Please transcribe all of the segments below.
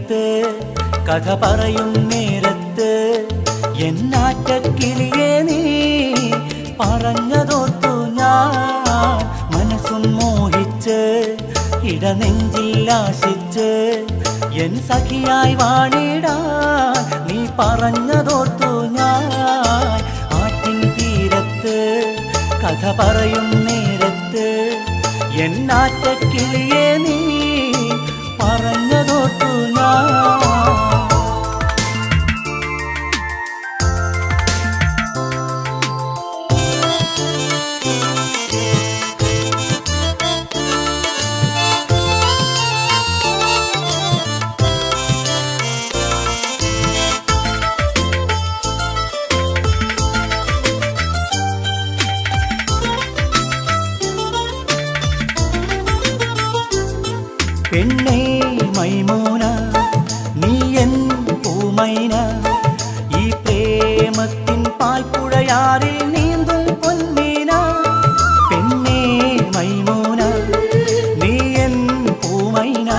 തീരത്ത് കഥ പറയും നേരത്ത് എന്നാറ്റക്കിളിയെ നീ പറഞ്ഞതോർത്തു ഞാൻ മനസ്സും മോഹിച്ച് ഇടനെഞ്ചിൽ ആശിച്ച് എൻ സഖിയായി വാണിടാൻ നീ പറഞ്ഞതോർത്തു ഞാൻ ആറ്റിൻ തീരത്ത് കഥ പറയും നേരത്ത് എന്നാറ്റക്കിളിയെ നീ പറഞ്ഞതോർത്തു ഞാൻ. പെണ്ണേ മൈമൂന നീ എൻ പൂമൈന ഈ പ്രേമത്തിൻ പാൽപ്പുഴയാറിൽ നീന്തും പൊന്മീന. പെണ്ണേ മൈമൂന നീ എൻ പൂമൈന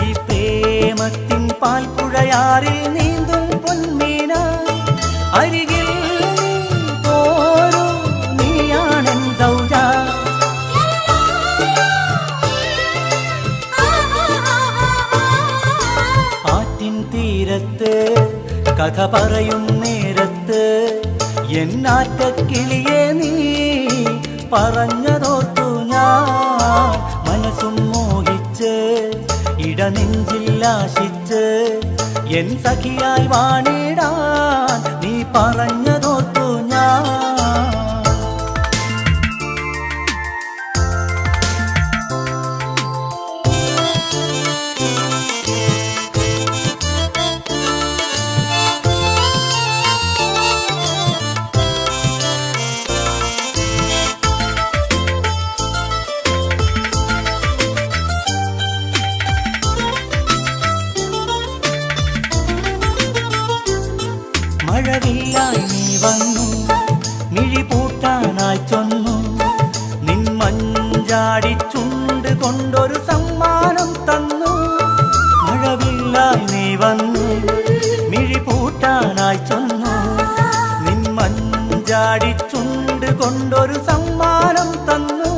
ഈ പ്രേമത്തിൻ പാൽപ്പുഴയാറിൽ നീന്തും പൊന്മീന. അരികിൽ നീ പോരൂ നീയാണെൻ സൗജ. തീരത്ത് കഥ പറയും നേരത്ത് എന്നാറ്റക്കിളിയെ നീ പറഞ്ഞതോർത്തു ഞാൻ മനസ്സും മോഹിച്ച് ഇടനെഞ്ചിൽ ആശിച്ച് എൻ സഖിയായി വാണിടാൻ നീ പറഞ്ഞതോർത്തു ഞാൻ. മഴവില്ലായി നീ വന്നു മിഴി പൂട്ടാനായി ചൊന്നു നിൻ മഞ്ചാടി ചുണ്ട് കൊണ്ടൊരു സമ്മാനം തന്നു. മഴവില്ലായി നീ വന്നു മിഴി പൂട്ടാനായി ചൊന്നു നിൻ മഞ്ചാടി ചുണ്ട് കൊണ്ടൊരു സമ്മാനം തന്നു.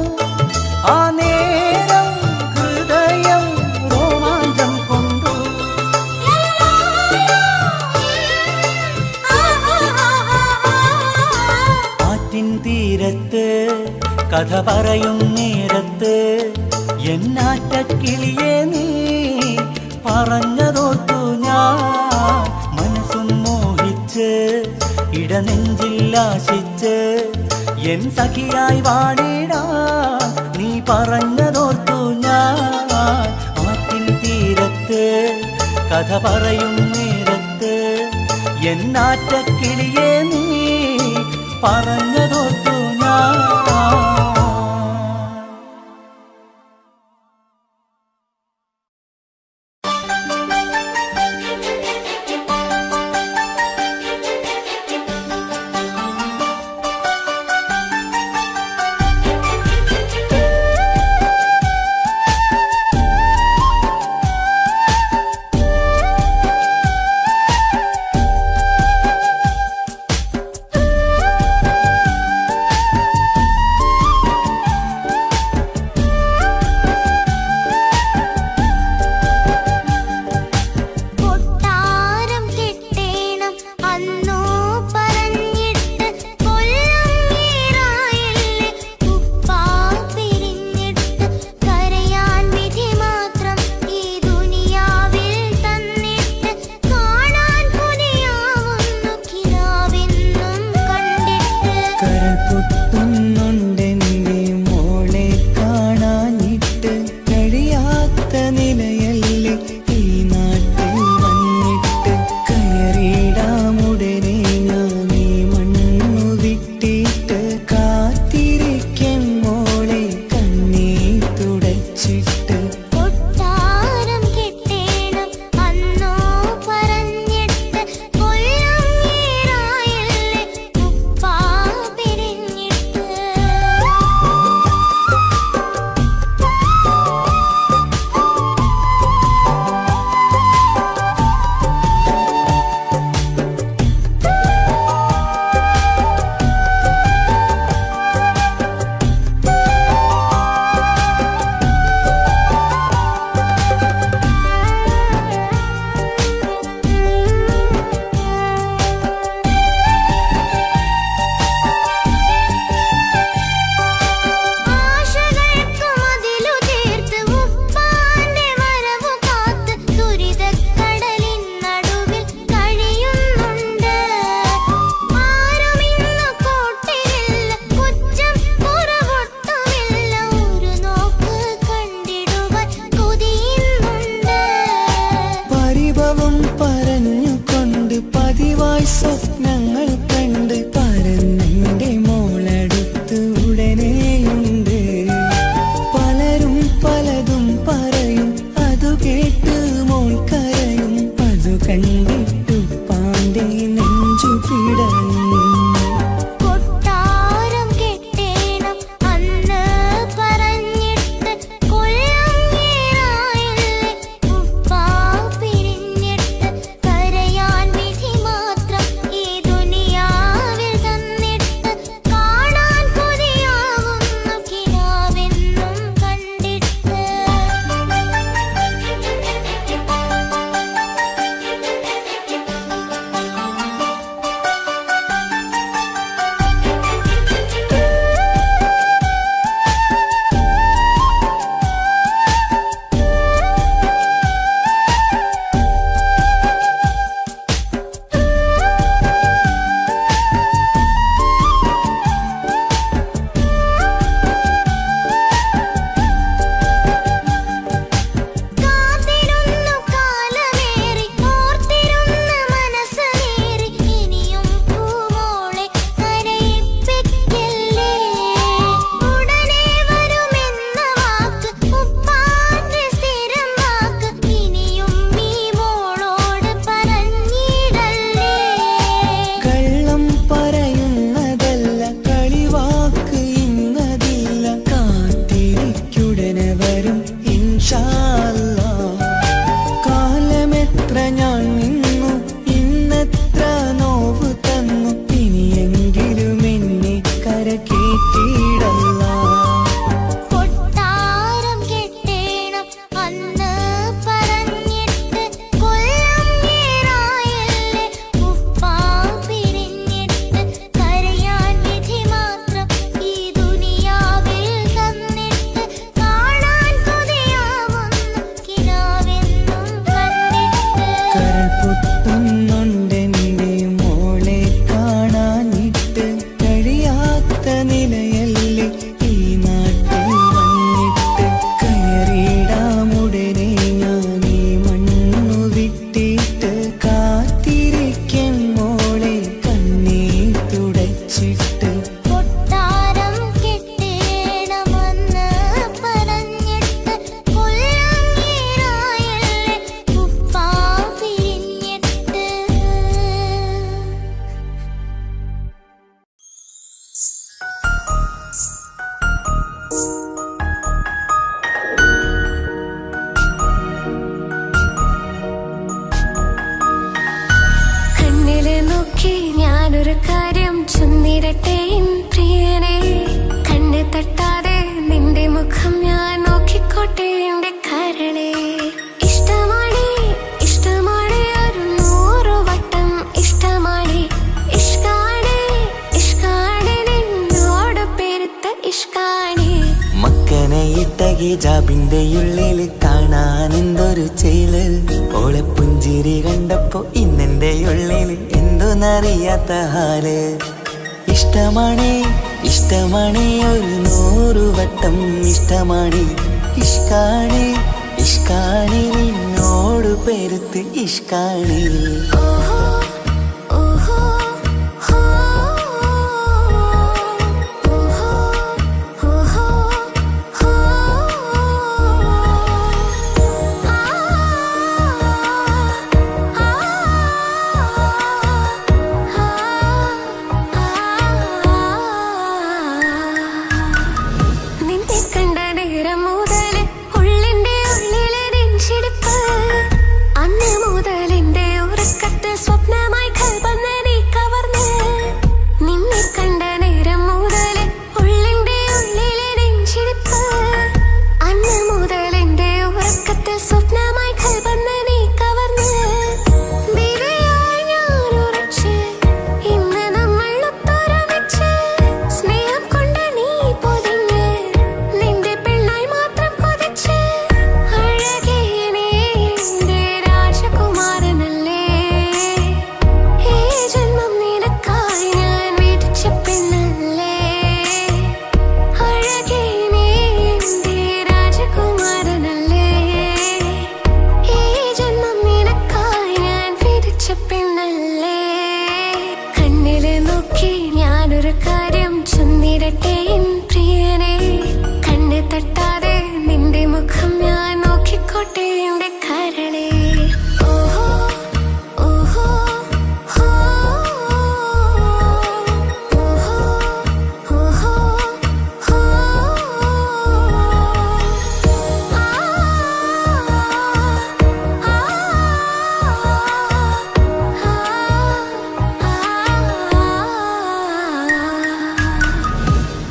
ആ നേരം ഹൃദയം രോമാഞ്ചം കൊണ്ടു. തീരത്ത് കഥ പറയും നേരത്ത് എന്നാറ്റക്കിളിയെ നീ പറഞ്ഞതോർത്തു ഞാൻ മനസ്സും മോഹിച്ച് ഇടനെഞ്ചിൽ ആശിച്ച് എൻ സഖിയായി വാണിടാൻ നീ പറഞ്ഞതോർത്തു ഞാൻ ആറ്റിൻ തീരത്ത് കഥ പറയും നേരത്ത് എന്നാറ്റക്കിളിയെ നീ പറഞ്ഞതോർത്തു ഞാൻ. എത്ര ഞാൻ നിന്നു, ഇന്നെത്ര നോവ് തന്നു, ഇനിയെങ്കിലും എന്നെ കരകേറ്റിടല്ല. ഞാനൊരു കാര്യം ചൊന്നിടട്ടെ പ്രിയനെ, കണ്ണ് തട്ടാതെ നിന്റെ മുഖം ഞാൻ നോക്കിക്കോട്ടെ എന്റെ കരളെ. ഇഷ്ടമാണ് ഇഷ്ടമാണ് ഒരു 100 വട്ടം ഇഷ്ടമാണ്, ഇഷ്കാണ് ഇഷ്കാണ് നിന്നോട് പെരുത്ത ഇഷ്കാണ്. മക്കനെ ഇട്ട ഹിജാബിന്റെ ഉള്ളിൽ കാണാൻ എന്തൊരു ചേല്, ഓളെ പുഞ്ചിരി കണ്ടപ്പോ ഇന്നെന്റെ ഉള്ളിൽ എന്തോന്നറിയാത്ത ഹാല്. ഇഷ്ടമാണ് ഇഷ്ടമാണ് ഒരു 100 വട്ടം ഇഷ്ടമാണ്, ഇഷ്കാണ് ഇഷ്കാണ് നിന്നോട് പെരുത്ത് ഇഷ്കാണ്.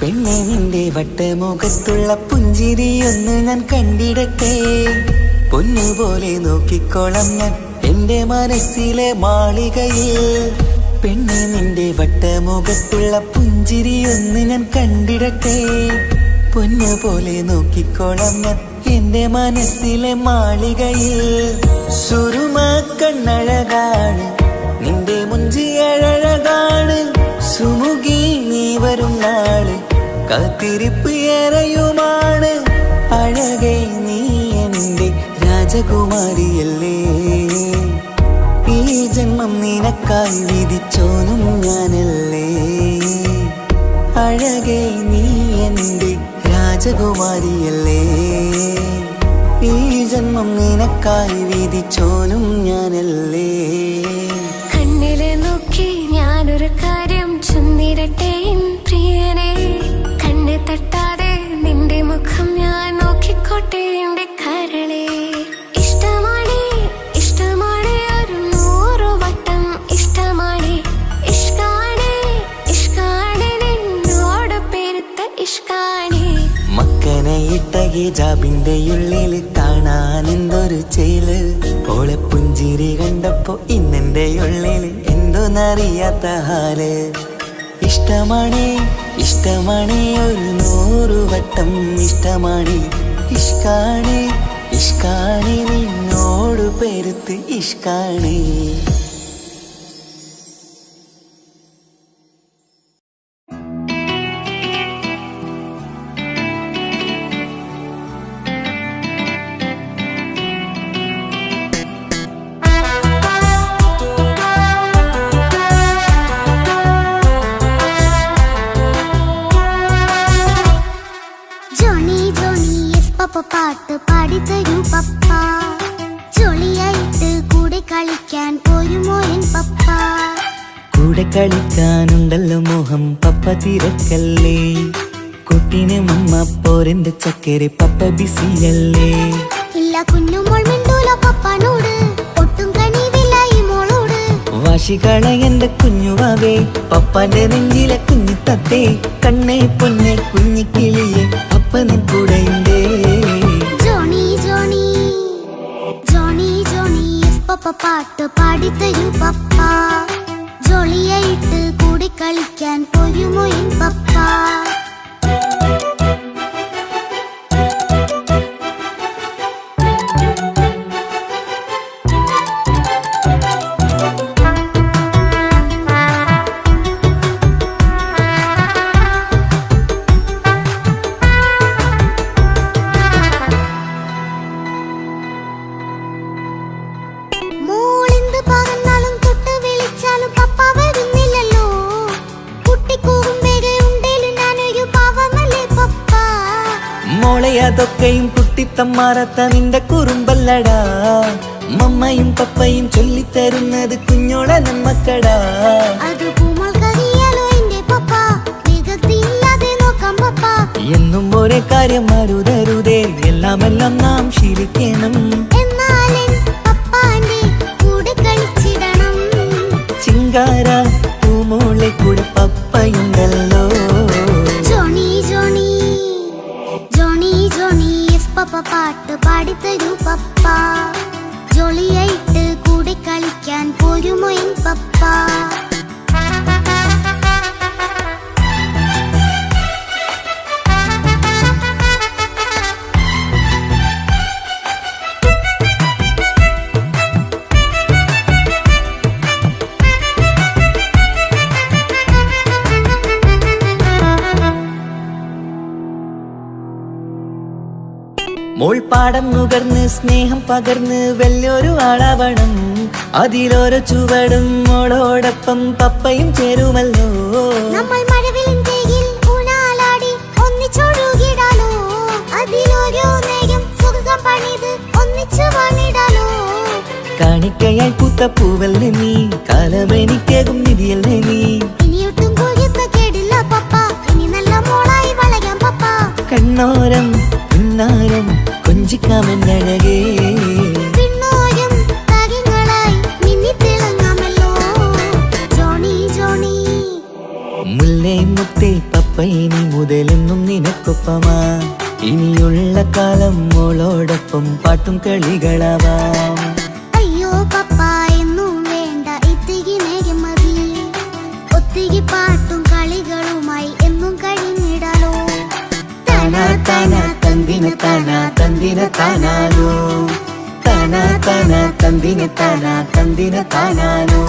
പെണ്ണെ നിന്റെ വട്ടമുഖത്തുള്ള പുഞ്ചിരിയൊന്ന് ഞാൻ കണ്ടിടട്ടെ, പൊന്നുപോലെ നോക്കിക്കോളം ഞാൻ എന്റെ മനസ്സിലെ മാളികയിൽ. പെണ്ണെ നിന്റെ വട്ടമുഖത്തുള്ള പുഞ്ചിരിയൊന്ന് ഞാൻ കണ്ടിടട്ടെ, പൊന്നുപോലെ നോക്കിക്കോളം ഞാൻ എന്റെ മനസ്സിലെ മാളികയിൽ. സുറുമ കണ്ണഴകാണ് നിന്റെ മുഞ്ചിയഴകാണ്, സുമുഖി നീ വരും നാള് കാത്തിരിപ്പ് ഏറെയുമാണ്. അഴകെ നീ എന്റെ രാജകുമാരിയല്ലേ, ഈ ജന്മം നിനക്കായി വിധിച്ചോനും ഞാനല്ലേ. അഴകെ നീ എന്റെ രാജകുമാരിയല്ലേ, ഈ ജന്മം നിനക്കായി വിധിച്ചോനും ഞാനല്ലേ. കണ്ണിലെ നോക്കി ഞാനൊരു കാര്യം ചൊന്നിടട്ടെ പ്രിയനെ, കണ്ണ് തട്ടാതെ നിന്റെ മുഖം ഞാൻ നോക്കിക്കോട്ടെ എന്റെ കരളെ. ഇഷ്ടമാണ് ഇഷ്ടമാണ് പുഞ്ചിരി കണ്ടപ്പോ ഇന്നെന്റെ ഉള്ളില് എന്തോന്നറിയാത്ത ഹാല്. ഇഷ്ടമാണ് ഇഷ്ടമാണ് ഒരു 100 വട്ടം ഇഷ്ടമാണ്. ഇഷ്കാണ് ഇഷ്കാണ് നിന്നോട് പെരുത്ത് ഇഷ്കാണ്. പാട്ട് പാടിത്തരൂ പപ്പ, ജോളിയായിട്ട് കൂടെ കളിക്കാൻ പോരുമോ എൻ പപ്പ? കൂടെ കളിക്കാനുണ്ടല്ലോ മോഹം പപ്പ തിരക്കല്ലേ. കുട്ടീനെ മമ്മ പോരെന്റെ ചക്കരെ പപ്പ ബിസിയല്ലേ. ഇല്ല കുഞ്ഞുമോൾ മിണ്ടൂല പപ്പനോട്, ഒട്ടും കണിവില്ല ഈ മോളോട്. വാശികള എന്റെ കുഞ്ഞുവാവേ, പപ്പാന്റെ നെഞ്ചിലെ കുഞ്ഞു തത്തേ. കണ്ണേ പൊന്നെ കുഞ്ഞിക്കിളിയെ അപ്പനും കൂടെയുണ്ടേ. ജോണി ജോണി ജോണി ജോണി പപ്പ പാട്ട് പാടിത്തരൂ പപ്പ, ജോളിയായിട്ട് കൂടെ കളിക്കാൻ പോരുമോ എൻ പപ്പ? അതൊക്കെയും കുട്ടിത്തമ്മാറത്ത നിന്റെ കുറുമ്പല്ലടാ. മമ്മയും പപ്പയും ചൊല്ലിത്തരുന്നത് കുഞ്ഞോളെ നമ്മക്കടാ. എന്നും ഒരേ കാര്യം അരുതരുതേ, എല്ലാം എല്ലാം നാം ശീലിക്കണം. ചിങ്കാര പൂമോളെ കൂടെ പപ്പയുണ്ടല്ലോ. പപ്പ പാട്ട് പാടിത്തരൂ പപ്പ, ജോളിയായിട്ട് കൂടെ കളിക്കാൻ പോരുമോ എൻ പപ്പ? മോൾ പാടം നുകർന്ന് സ്നേഹം പകർന്ന് വലിയൊരു ആളാവണം. അതിലോരോ ചുവടും മോളോടൊപ്പം പപ്പയും ചേരുമല്ലോ. നമ്മൾ മഴവിലിൻ ഊനാലാടി ഒന്നിച്ചൊഴുകിടാലോ. അതിലോരോ നേരം സുഖം പണിത് ഒന്നിച്ചു വാണിടാലോ. കാണിക്കയായി പൂത്ത പൂവല്ലേ നീ, കാലമെനിക്കേകും നിധിയല്ലേ നീ. ഇനിയൊട്ടും കൂടിയപ്പ കേടില്ല പപ്പ, ഇനി നല്ല മോളായി വളയാം പപ്പ. കണ്ണോരം പിന്നാരം കൊഞ്ചിക്കാമെന്നഴകേ, പിന്നോരം താരങ്ങളായി മിന്നിത്തിളങ്ങാമല്ലോ. ജോണി ജോണി മുല്ലേ മുത്തേ പപ്പ ഇനി മുതലെന്നും നിനക്കൊപ്പമാ. ഇനിയുള്ള കാലം മോളോടൊപ്പം പാട്ടും കളികളാവാം. അയ്യോ പപ്പ എന്നും വേണ്ട ഇത്തിരി നേരം മതി, ഒത്തിരി പാട്ടും കളികളുമായി എന്നും കഴിഞ്ഞിടാലോ. താനാ താനാ തന്തിന താനാ തന്തിന താനാനോ, താനാ താനാ തന്തിന താനാ തന്തിന താനാനോ.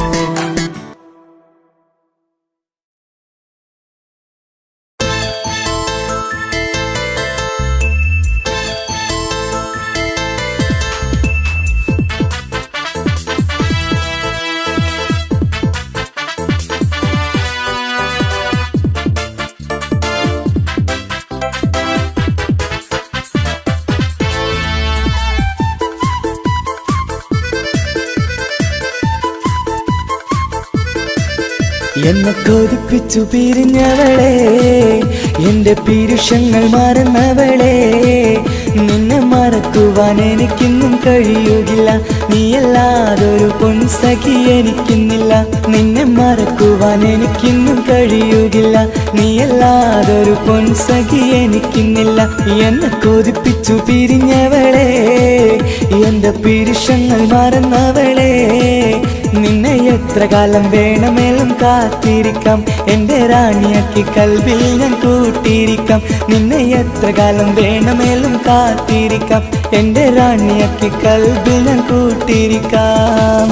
എന്നെ കൊതിപ്പിച്ചു പിരിഞ്ഞവളെ, എന്റെ പീരുഷങ്ങൾ മറന്നവളെ. നിന്നെ മറക്കുവാൻ എനിക്കിന്നും കഴിയുകില്ല, നീയല്ലാതൊരു പൊൻസഖി എനിക്കിന്നില്ല. നിന്നെ മറക്കുവാൻ എനിക്കിന്നും കഴിയുകില്ല, നീയല്ലാതൊരു പൊൻസഖി എനിക്കിന്നില്ല. എന്നെ കൊതിപ്പിച്ചു പിരിഞ്ഞവളെ, എന്റെ പീരുഷങ്ങൾ മറന്നവളെ. എത്ര കാലം വേണമെങ്കിലും കാത്തിരിക്കാം എൻ്റെ റാണിയാക്കി കൽവിൽ ഞാൻ കൂട്ടിയിരിക്കാം നിന്നെ എത്ര കാലം വേണമെങ്കിലും കാത്തിരിക്കാം എൻ്റെ റാണിയാക്കി കൽവിൽ ഞാൻ കൂട്ടിയിരിക്കാം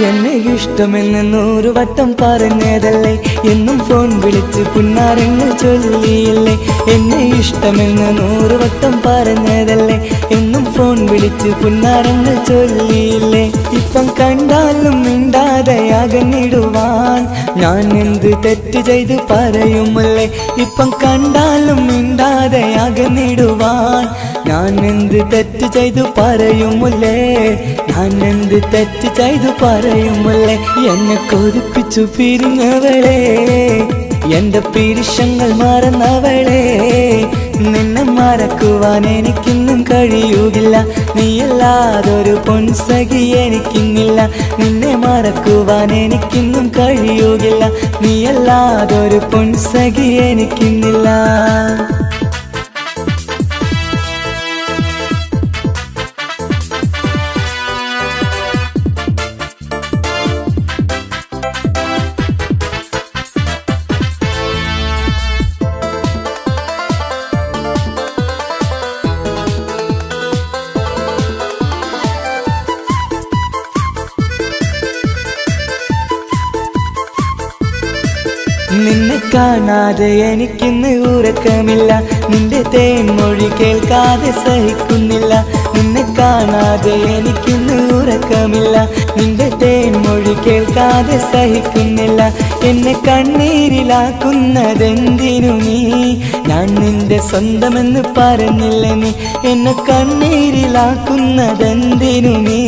എന്നെ ഇഷ്ടമെന്ന് 100 വട്ടം പറഞ്ഞതല്ലേ എന്നും ഫോൺ വിളിച്ച് പുന്നാരങ്ങൾ ചൊല്ലിയില്ലേ എന്നെ ഇഷ്ടമെന്ന് 100 വട്ടം പറഞ്ഞതല്ലേ എന്നും ഫോൺ വിളിച്ച് പുന്നാരങ്ങൾ ചൊല്ലിയില്ലേ ഇപ്പം കണ്ടാലും മിണ്ടാതെ അകന്നിടുവാൻ ഞാൻ എന്ത് തെറ്റ് ചെയ്ത് പറയുമല്ലേ ഇപ്പം കണ്ടാലും മിണ്ടാതെ അകന്നിടുവാൻ ഞാൻ എന്ത് തെറ്റ് ചെയ്തു പറയുമല്ലേ ഞാൻ എന്ത് തെറ്റ് ചെയ്തു പറയുമല്ലേ എന്നെ കൊതിപ്പിച്ചു പിരിഞ്ഞവളെ എൻ്റെ പിരിശങ്ങൾ മറന്നവളെ നിന്നെ മറക്കുവാൻ എനിക്കിന്നും കഴിയുകില്ല നീയല്ലാതൊരു പൊൻസഖി എനിക്കിന്നില്ല നിന്നെ മറക്കുവാൻ എനിക്കിന്നും കഴിയുകില്ല നീയല്ലാതൊരു പൊൻസഖി എനിക്കിന്നില്ല നിന്നെ കാണാതെ എനിക്കിന്ന് ഉറക്കമില്ല നിന്റെ തേൻമൊഴി കേൾക്കാതെ സഹിക്കുന്നില്ല നിന്നെ കാണാതെ എനിക്കിന്ന് ഉറക്കമില്ല നിന്റെ തേൻമൊഴി കേൾക്കാതെ സഹിക്കുന്നില്ല എന്നെ കണ്ണീരിലാക്കുന്നതെന്തിനു നീ ഞാൻ നിന്റെ സ്വന്തമെന്ന് പറഞ്ഞില്ല നീ എന്നെ കണ്ണീരിലാക്കുന്നതെന്തിനു നീ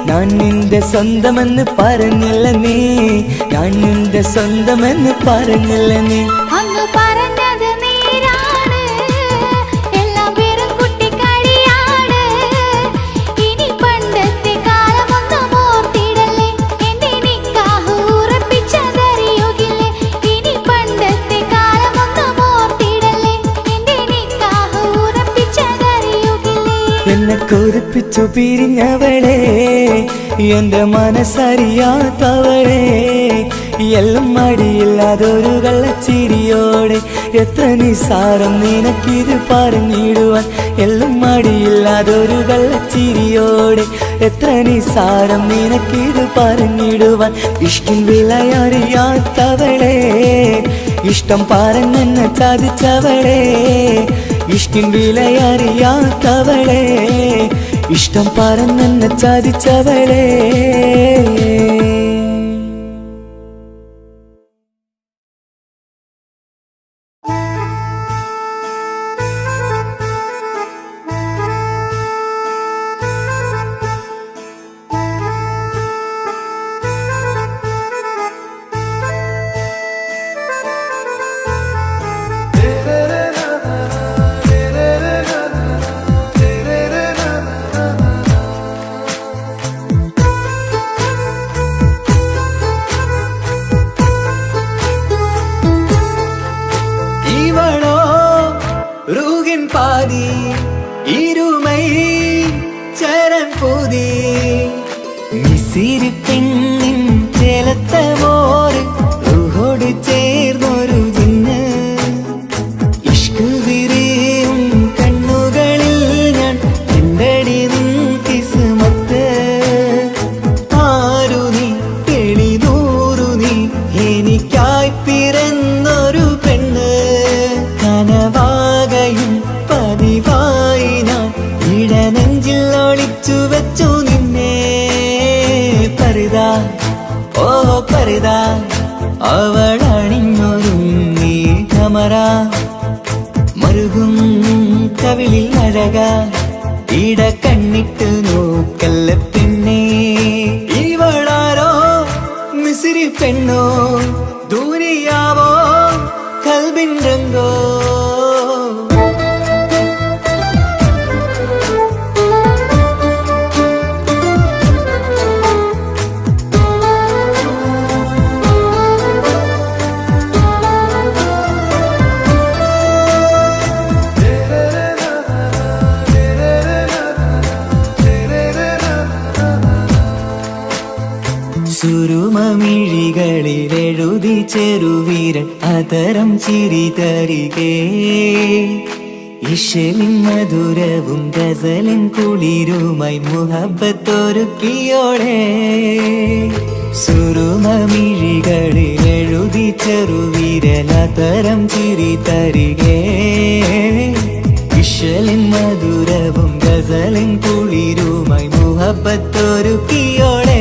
ഞാൻ നിന്റെ സ്വന്തമെന്ന് പറഞ്ഞില്ല നീ ഞാൻ നിന്റെ സ്വന്തമെന്ന് പറഞ്ഞില്ല നീ അങ്ങ് പറഞ്ഞത് നേരാണ് എല്ലാം വെറും കുട്ടിക്കളിയാണ് ഇനി പണ്ടത്തെ കാലമൊന്നും ഓർത്തിടല്ലേ എന്റെ നിക്കാഹ് ഉറപ്പിച്ചതറിയുകില്ലേ ഇനി പണ്ടത്തെ കാലമൊന്നും ഓർത്തിടല്ലേ എന്റെ നിക്കാഹ് ഉറപ്പിച്ചതറിയുകില്ലേ എന്നെ കൊതിപ്പിച്ചു പിരിഞ്ഞവളെ എൻ്റെ മനസ്സറിയാത്തവളെ എല്ലാം മടിയില്ലാതൊരു കള്ളച്ചിരിയോടെ എത്ര നിസാരം നിനക്കിത് പറഞ്ഞിടുവാൻ എല്ലാം മടിയില്ലാതൊരു കള്ളച്ചിരിയോടെ എത്ര നിസാരം നിനക്കിത് പറഞ്ഞിടുവാൻ ഇഷ്ടം വിലയറിയാത്തവളെ ഇഷ്ടം പറഞ്ഞെന്നെ ചതിച്ചവളെ ഇഷ്ടം വിലയറിയാത്തവളെ ഇഷ്ടം പറഞ്ഞെന്നെ ചതിച്ചവളെ பாதி இருமை சரண் பூதி மிசிறு பெண்ணின் ചേലത്തമോര് റൂഹോട് ചേർന്നൊരു ജിന്ന് ഇഷ്ക് വിരിയും കണ്ണുകളിൽ ഞാൻ കണ്ടടി നിൻ കിസ്മത്ത് ആരു നീ തെളിനൂറു നീ എനിക്കായി പിറന്നൊരു പെണ്ണ് കനവാകയും പതിവായി ഞാൻ ഇടനെഞ്ചിൽ ഒളിച്ചു വെച്ചു നിന്നെ പരിതാ ഓ പരിതാ അവളണിഞ്ഞൊരുങ്ങി കമറ മറുകും കവിളിൽ അഴക ഇട കണ്ണിട്ട് നോക്കല്ല പെണ്ണേ ഇവളാരോ മിസിരി പെണ്ണോ ദൂരിയാവോ കൽബിൻ രംഗോ. സുരുമമിഴികളിലെഴുതി ചെറുവീരൻ അതരം ചിരി തരികേ. ഇശലിൻ മധുരവും ഗസലിൻ കുളിരുമായി മുഹബത്തൊരുക്കിയോടെ. സുരുമമിഴികളിലെഴുതി ചെറുവീരൻ അതരം ചിരി തരികേ. ഇശലിൻ മധുരവും ഗസലിൻ കുളിരുമായി മുഹബത്തൊരുക്കിയോടെ.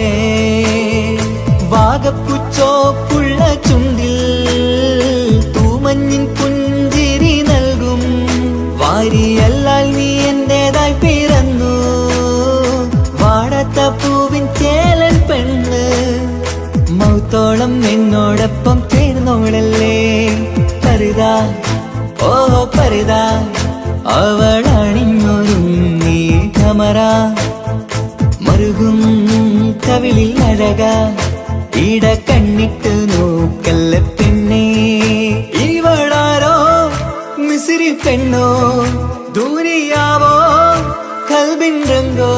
വാഗപ്പുച്ചോപ്പുള്ള ചുണ്ടിൽ തൂമഞ്ഞിൻ പുഞ്ചിരി നൽകും. വാരിയല്ലാൽ നീ എന്റേതായി പിറന്നു. വാടാത്ത പൂവിൻ ചേലൻ പെണ്ണ് മൗത്തോളം എന്നോടൊപ്പം ചേർന്നോളല്ലേ. പരിതാ ഓ പരിതാ അവളണിഞ്ഞൊരുങ്ങി കമറ. മറുകും കവിളിൽ അഴക ഇട കണ്ണിട്ട് നോക്കല്ല പെണ്ണേ. ഇവളാരോ മിസിരി പെണ്ണോ ദൂരിയാവോ കൽബിൻ രംഗോ.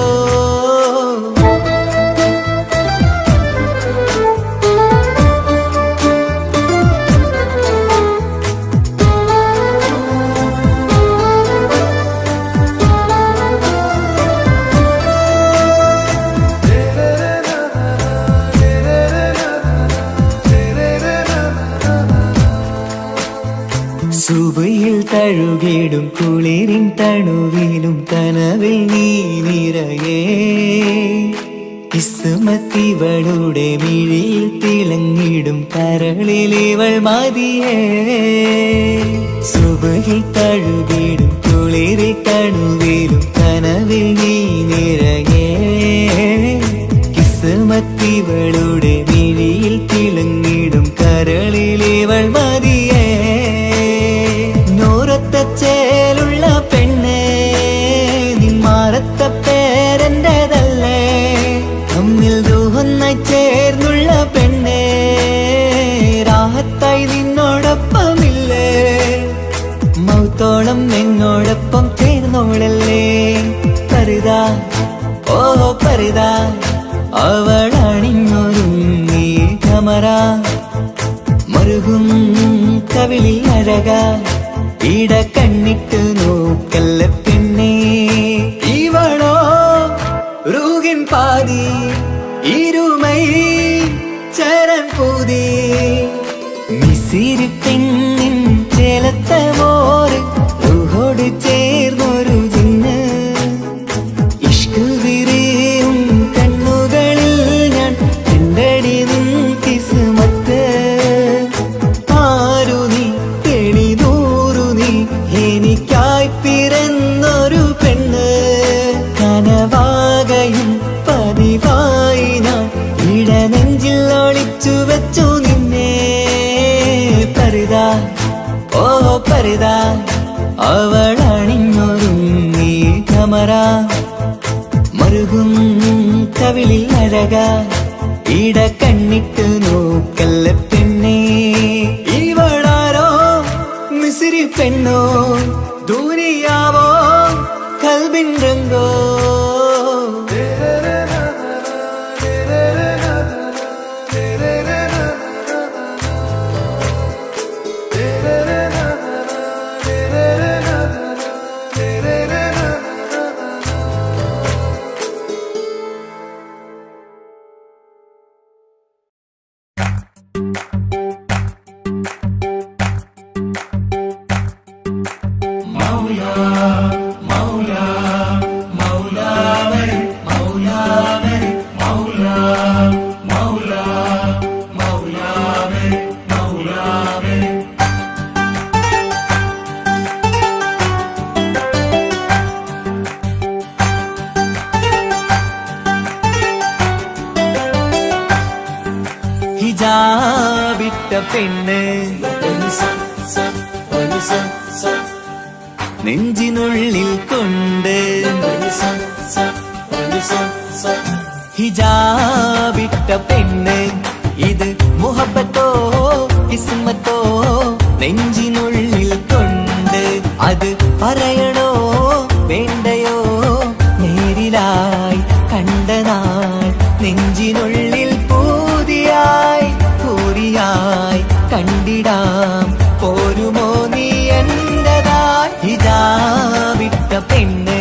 സുബയിൽ തഴുകിടും കുളിരിൻ തണുവിലും കനവിൽ നീ നിറയേ. കിസ്മത്തിവളുടെ മിഴിയിൽ തിളങ്ങിടും കരളിലിവൾ മതിയേ. സുബയിൽ തഴുകിടും കുളിരിൻ തണുവിലും കനവിൽ നീ നിറയേ. കിസ്മത്തിവളുടെ മിഴിയിൽ തിളങ്ങിടും കരളിലിവൾ മതിയേ. ചേലുള്ള പെണ്ണേ നിന്മാറത്ത പേരെന്റേതല്ലേ. തമ്മിൽ ദൂഹൊന്നായി ചേർന്നുള്ള പെണ്ണേ രാഹത്തായി നിന്നോടൊപ്പമില്ലേ. മൗത്തോളം എന്നോടൊപ്പം ചേർന്നോളല്ലേ. പരിതാ ഓ പരിതാ അവളണിഞ്ഞൊരുങ്ങി കമറ. മറുകും കവിളിൽ അഴക ഇട കണ്ണിട്ട് നോക്കല്ല പെണ്ണേ. ഇവളോ റൂഹിൻ പാതി ഇരുമൈ ചരൻ പൂതി. മിസിരി പെണ്ണിൻ ചേലത്ത മോറ് റൂഹോട് ചേർന്നൊരു ജിന്ന്. ഇഷ്ക് വിരിയും കണ്ണുകളിൽ ഞാൻ കണ്ടടി നിൻ കിസ്മത്ത്. ആരു നീ തെളിനൂറു നീ എനിക്കായി പിറന്നൊരു പെണ്ണ്. കനവാകയും പതിവായി ഞാൻ ഇടനെഞ്ചിൽ ഒളിച്ചു വെച്ചു നിന്നെ. പരിതാ ഓ പരിതാ അവളണിഞ്ഞൊരുങ്ങി കമറ. മറുകും കവിളിൽ അഴക ഇട കണ്ണിട്ട് നോക്കല്ല പെണ്ണേ. ഇവളാരോ മിസിരി പെണ്ണോ ദൂരിയാവോ കൽബിൻ രംഗോ. ഹിജാബിട്ട പെണ്ണ് നെഞ്ചിനുള്ളിൽ കൊണ്ട് ഹിജാബിട്ട പെണ്ണ് ഇത് മുഹബത്തോ കിസ്മത്തോ നെഞ്ചിനുള്ളിൽ കൊണ്ട് അത് പറയണോ വേണ്ടയോ നേരിലായി കണ്ട നാൾ നെഞ്ചിനുള്ളിൽ പൂതിയായി പൂരിയായി കണ്ടിടാം പോരുമോ നീ എന്റതായി ഹിജാബിട്ട പെണ്ണ്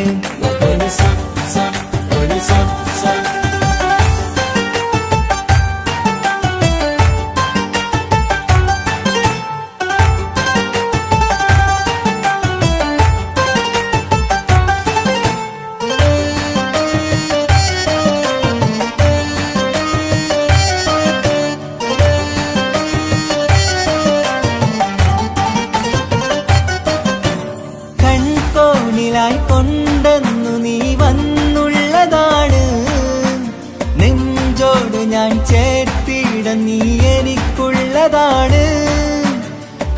കൊണ്ടെന്നു നീ വന്നുള്ളതാണ് നെഞ്ചോട് ഞാൻ ചേർത്തിട നീ എനിക്കുള്ളതാണ്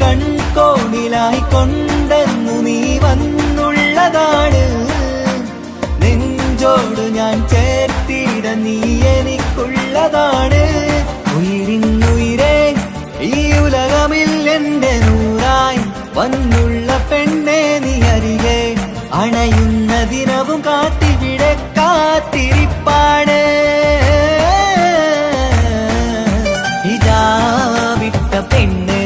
കൺകോണിലായി കൊണ്ടെന്നു നീ വന്നുള്ളതാണ് നെഞ്ചോട് ഞാൻ ചേർത്തിട നീ എനിക്കുള്ളതാണ് ഉയിരിന്നുയിരേ ഈ ഉലകമിൽ എന്റെ നൂറായി വന്നുള്ള പെണ്ണെ നീ അരികെ അണയുന്ന ദിനവും കാത്തിവിടെ കാത്തിരിപ്പാണ് ഹിജാബിട്ട പെണ്ണ്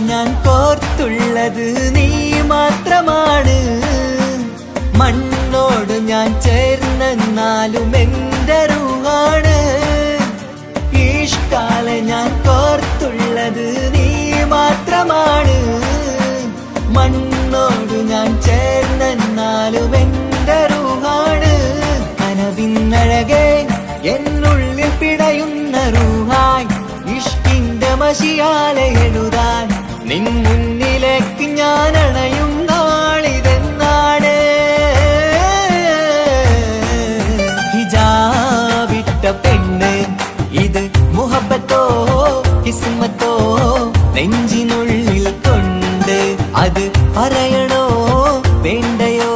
ഞാൻ കോർത്തുള്ളത് നീ മാത്രമാണ് മണ്ണോട് ഞാൻ ചേർന്നെന്നാലും എന്റെ റൂഹാണ് ഈഷ്കാല ഞാൻ കോർത്തുള്ളത് നീ മാത്രമാണ് മണ്ണോട് ഞാൻ ചേർന്നെന്നാലും എന്റെ റൂഹാണ് കനവിന്നഴകെ എന്നുള്ളിൽ പിടയുന്ന റൂഹായി ഇഷ്കിന്റെ മഷിയാലെ എഴുതാൻ നിൻ മുന്നിലേക്ക് ഞാൻ അണയും നാളിതെന്നാണ് ഹിജാബിട്ട പെണ്ണ് ഇത് മുഹബത്തോ കിസ്മത്തോ നെഞ്ചിനുള്ളിൽ കൊണ്ട് അത് പറയണോ വേണ്ടയോ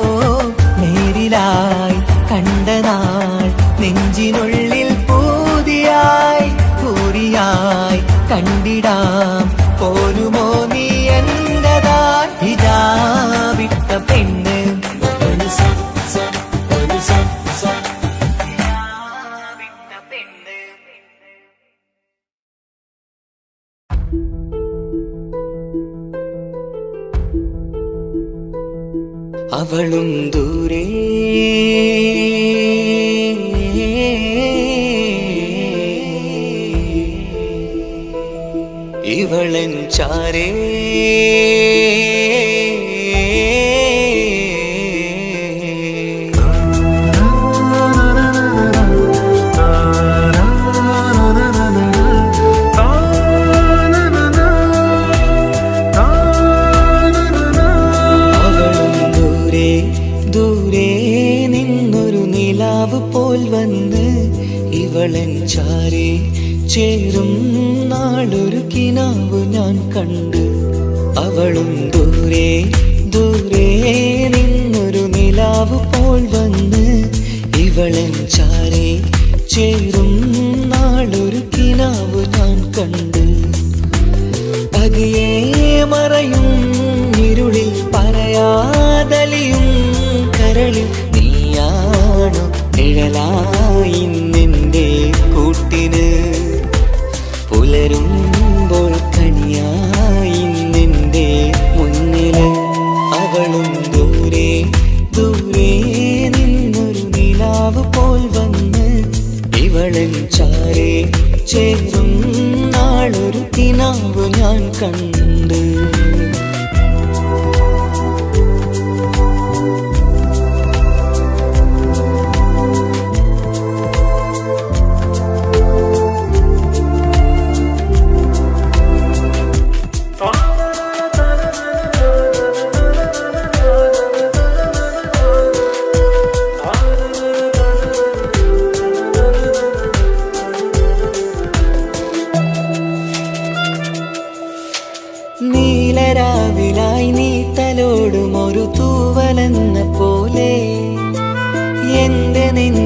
നേരിലായി കണ്ട നാൾ നെഞ്ചിനുള്ളിൽ പൂതിയായി പൂരിയായി കണ്ടിടാം പോരുമോ നീ എന്റതായി ഹിജാബിട്ട പെണ്ണ് അവളും ദൂരെ ഇവളൻ ചാരേ പോൽ വന്ന് ഇവളൻ ചാരേ ചേരും നാളൊരു കിനാവ് ഞാൻ കണ്ട് അവളും ദൂരെ ദൂരെ നിന്നൊരു നിലാവ് പോൽ വന്ന് ഇവളൻ ചാരേ ചേരും നാളൊരു കിനാവ് ഞാൻ കണ്ട് പതിയെ മറയും ഇരുളിൽ പറയാതലിയും കരളിൽ നീയാണു നിഴലായി നിന്റെ കൂട്ടിന് പുലരുമ്പോൾ കണിയായി നിന്റെ മുന്നില് അവളും ദൂരെ ദൂരെ നിന്നൊരു നിലാവ് പോൽ വന്ന് ഇവളൻ ചാരേ ചേരും നാളൊരു കിനാവ് ഞാൻ കണ്ട്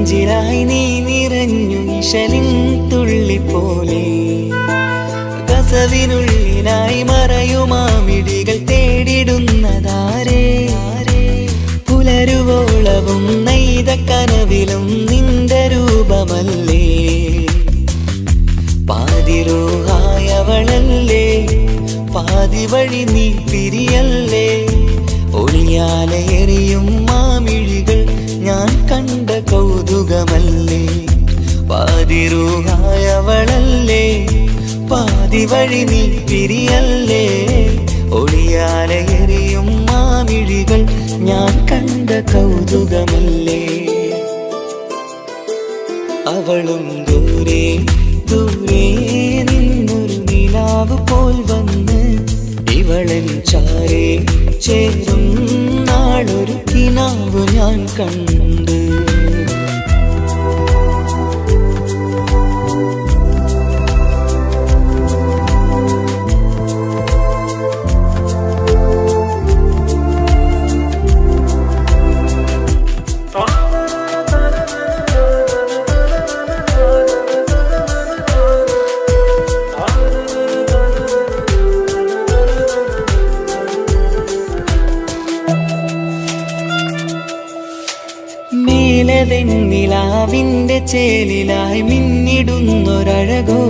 നെഞ്ചിലായി നീ നിറഞ്ഞു നിശലിൻ തുള്ളി പോലെ കസവിനുള്ളിലായി മറയുമാമിടികൾ തേടിടുന്നതാരേ പുലരുവോളവും നെയ്ത കനവിലും നിന്റെ രൂപമല്ലേ പാതിരോഹായവളല്ലേ പാതി വഴി നീ പിരിയല്ലേ ഒളിയാലെ എറിയും മാമിഴികൾ ഞാൻ കണ്ട കൗതുകമല്ലേ പാതിരോഹായവളല്ലേ പാതി വഴി നീ പിരിയല്ലേ ഒളിയാലെ എറിയും മാമിഴികൾ ഞാൻ കണ്ട കൗതുകമല്ലേ അവളും ദൂരെ ദൂരെ നിന്നൊരു നിലാവ് പോൽ വന്ന് ഇവളൻ ചാരേ ചേരും നാളൊരു കിനാവ് ഞാൻ കണ്ട് നിലാവിന്റെ ചേലിലായി മിന്നിടുന്നൊരഴകോ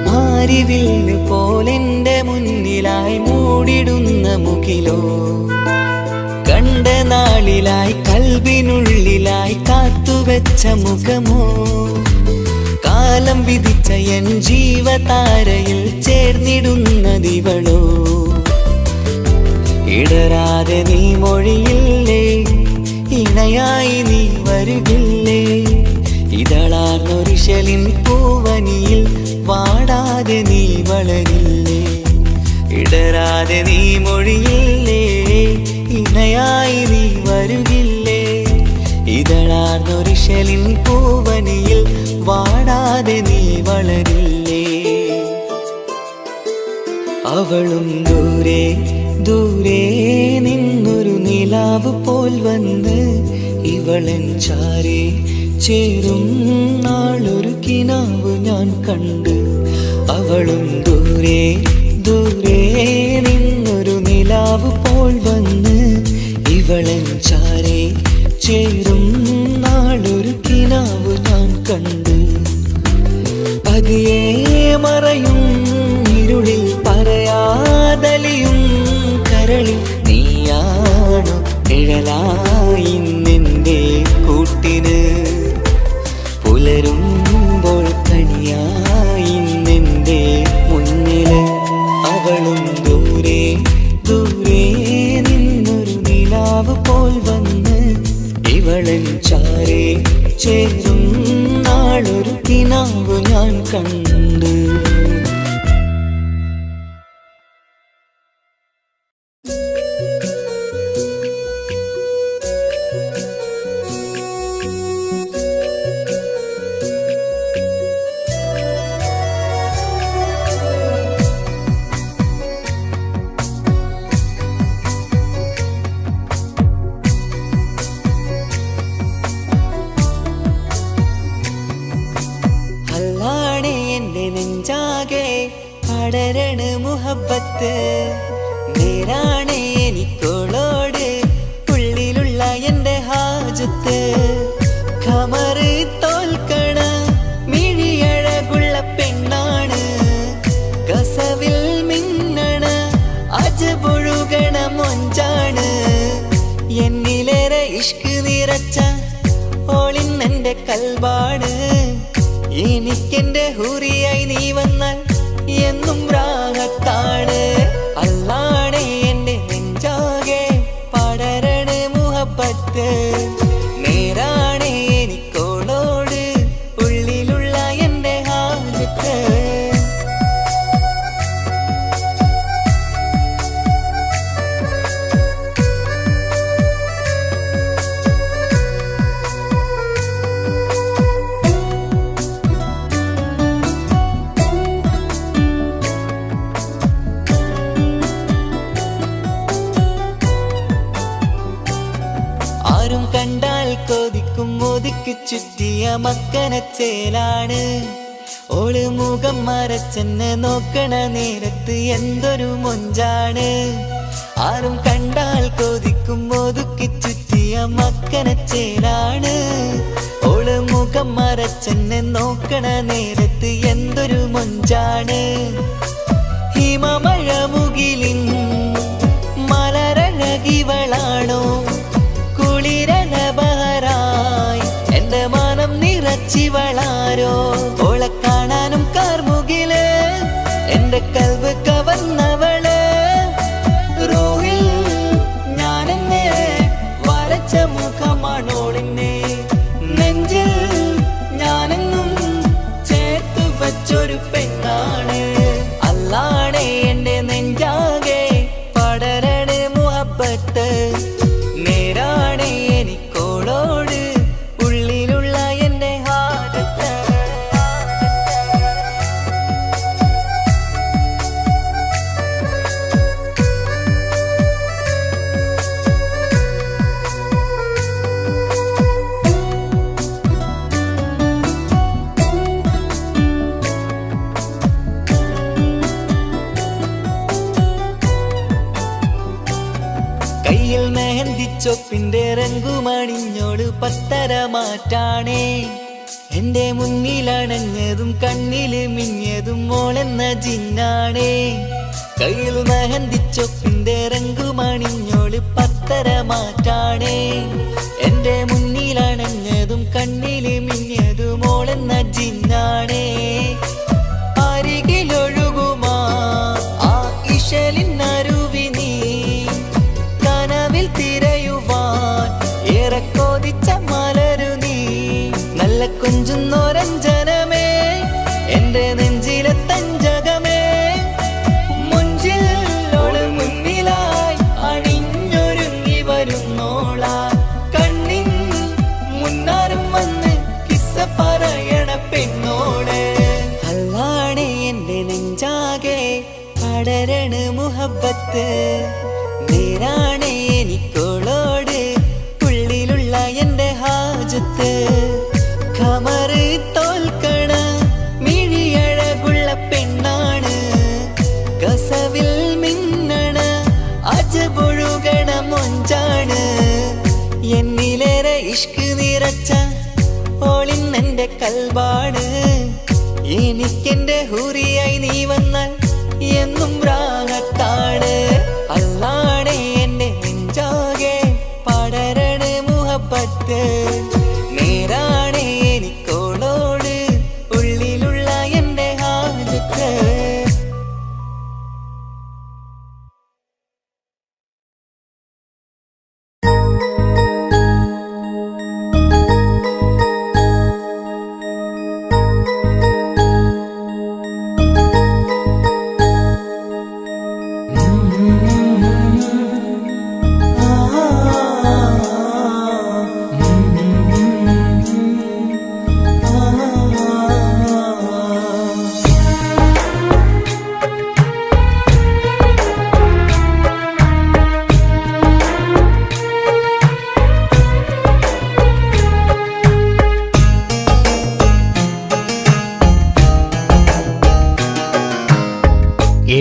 മാരിവില്ല് പോലെന്റെ മുന്നിലായി മൂടിടുന്ന മുകിലോ കണ്ട നാളിലായി കൽബിനുള്ളിലായി കാത്തുവെച്ച മുഖമോ കാലം വിധിച്ച എൻ ജീവതാരയിൽ ചേർന്നിടുന്നതിവളോ ഇടരാതെ നീ മൊഴിയില്ലേ ഇണയായി നീ വരുകില്ലേ ഇതളാർന്നൊരിശലിൻ പൂവനിയിൽ വാടാതെ നീ വളരില്ലേ ഇടരാതെ നീ മൊഴിയില്ലേ ഇണയായി നീ വരുകില്ലേ ഇതളാർന്നൊരിശലിൻ പൂവനിയിൽ വാടാതെ നീ വളരില്ലേ അവളും ദൂരെ ദൂരെ നിന്നൊരു നിലാവ് പോൽ വന്ന് ഇവളൻ ചാരേ ചേരും നാളൊരു കിനാവ് ഞാൻ കണ്ട് അവളും ദൂരെ ദൂരെ നിന്നൊരു നിലാവ് പോൽ വന്ന് ഇവളൻ ചാരേ ചേരും നാളൊരു കിനാവ് ഞാൻ കണ്ട് പതിയെ മറയും ഇരുളിൽ പറയാതലിയും കരളിൽ നീയാണു നിഴലായി നിന്റെ കൂട്ടിന് പുലരുമ്പോൾ കണിയായി നിന്റെ മുന്നില് അവളും ദൂരെ ദൂരെ നിന്നൊരു നിലാവ് പോൽ വന്ന് ഇവളൻ ചാരേ ചേരും നാളൊരു കിനാവ് ഞാൻ കണ്ട് പടരണ മുഹബത്ത് നേരാണ് എനിക്കോളോട് ഉള്ളിലുള്ള എൻ്റെ ഹാജത്ത് ഖമറ് തോൽക്കണ മിഴിയഴകുള്ള പെണ്ണാണ് കസവിൽ മിന്നണ അജപൊഴുകണ മൊഞ്ചാണ് എന്നിലേറെ ഇഷ്ക് നിറച്ച ഓളിന്നെൻ്റെ കൽബാണ് എനിക്കെന്റെ ഹൂറിയായി നീ വന്നാൽ എന്നും രാഗത്താണ് അല്ലാണേ എൻ്റെ നെഞ്ചാകെ പടരണ മുഹബത്ത് നേരാണേ എനിക്കോളോട് ഉള്ളിലുള്ള എൻ്റെ ഹാജത്ത് ഒതുക്കി ചുറ്റിയ മക്കനച്ചേലാണ്. ഓള് മുഖം മറച്ചെന്നെ നോക്കണ നേരത്ത് എന്തൊരു മൊഞ്ചാണ്. ആരും കണ്ടാൽ കൊതിക്കും ഒതുക്കി ചുറ്റിയ മക്കനച്ചേലാണ്. ഓള് മുഖം മറച്ചെന്നെ നോക്കണ നേരത്ത് എന്തൊരു മൊഞ്ചാണ്. ഹിമമഴ മുകിലിൻ മലരഴകിവളാണോ കുളിരല ബഹറായി എന്റെ മനം നിറച്ചിവളാരോ. ഓളെ കാണാനും കാർമുകില് എന്റെ കൽവ് കവർന്നവള്. റോഹിൽ ഞാനെന്നെ വരച്ച മുഖമാണോളിന്നെ. നെഞ്ചിൽ ഞാനെന്നും ചേർത്തു വച്ചൊരു പെണ്ണാണ്. അല്ലാണേ എന്റെ നെഞ്ചാകെ പടരണ മുഹബത്ത്. നേരാണേ എനിക്കോളോട് ഉള്ളിലുള്ള എന്റെ ഹാജത്ത്. കയ്യിൽ മെഹന്തിച്ചൊപ്പിന്റെ രംഗുമണിഞ്ഞോട് പത്തര മാറ്റാണേ. എന്റെ മുന്നിലണഞ്ഞതും കണ്ണില് മിഞ്ഞതും മോളെന്ന ജിന്നാണേ. കയ്യിൽ മെഹന്തിച്ചൊപ്പിന്റെ രംഗുമണിഞ്ഞോട് പത്തര മാറ്റാണേ. എന്റെ മുന്നിലണഞ്ഞതും കണ്ണില് മിഞ്ഞതും മോളെന്ന ജിന്നാണേ. അരികിലൊഴുകുമാ ആ ഇശലിനരുവി നീ കനവിൽ തിരയുവാൻ ഏറെ കൊതിച്ച മലരു നീ. നല്ല കുഞ്ചുന്നോരഞ്ജനമേ എന്റെ നെഞ്ചിലെ തഞ്ചകമേ. മുഞ്ചിൽ ഓള് മുന്നിലായി അണിഞ്ഞൊരുങ്ങി വരുന്നോളാ. കണ്ണിൻ മുന്നാരും വന്ന് കിസ്സ പറയണ പെണ്ണോട്. അല്ലാണേ എന്റെ നെഞ്ചാകെ പടരണ മുഹബത്ത്. നേരാണേ എനിക്കോളോട് ഉള്ളിലുള്ള എന്റെ ഹാജത്ത്. ഖമറ് തോൽക്കണ മിഴിയഴകുള്ള പെണ്ണാണ്. കസവിൽ മിന്നണ അജബൊഴുകണ മൊഞ്ചാണ്. എന്നിലേറെ ഇഷ്ക് നിറച്ച ഓളിന്നെന്റെ കൽബാണ്. എനിക്കെന്റെ ഹൂറിയായി നീ വന്നാൽ എന്നും രാഗത്താണ്. അല്ലാണേ എന്റെ നെഞ്ചാകെ പടരണ മുഹബത്ത്. നേരാണേ എനിക്കോളോട് ഉള്ളിലുള്ള എന്റെ ഹാജത്ത്.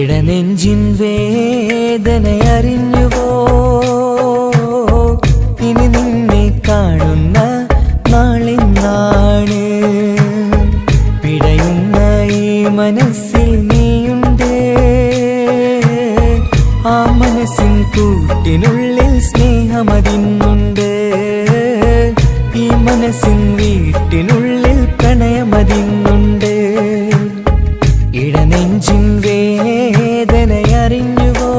ഇടനെഞ്ചിൻ വേദനയറിഞ്ഞുവോ ഇനി നിന്നെ കാണുന്ന നാളിന്നാണ്. പിടയുന്ന ഈ മനസ്സിൽ നീയുണ്ട്. ആ മനസ്സിൻ കൂട്ടിനുള്ളിൽ സ്നേഹമതിന്നുണ്ട്. ഈ മനസ്സിൻ വീട്ടിനുള്ളിൽ പ്രണയമതിന്നുണ്ട്. ഇടനെഞ്ചിൻ വേദനയറിഞ്ഞുവോ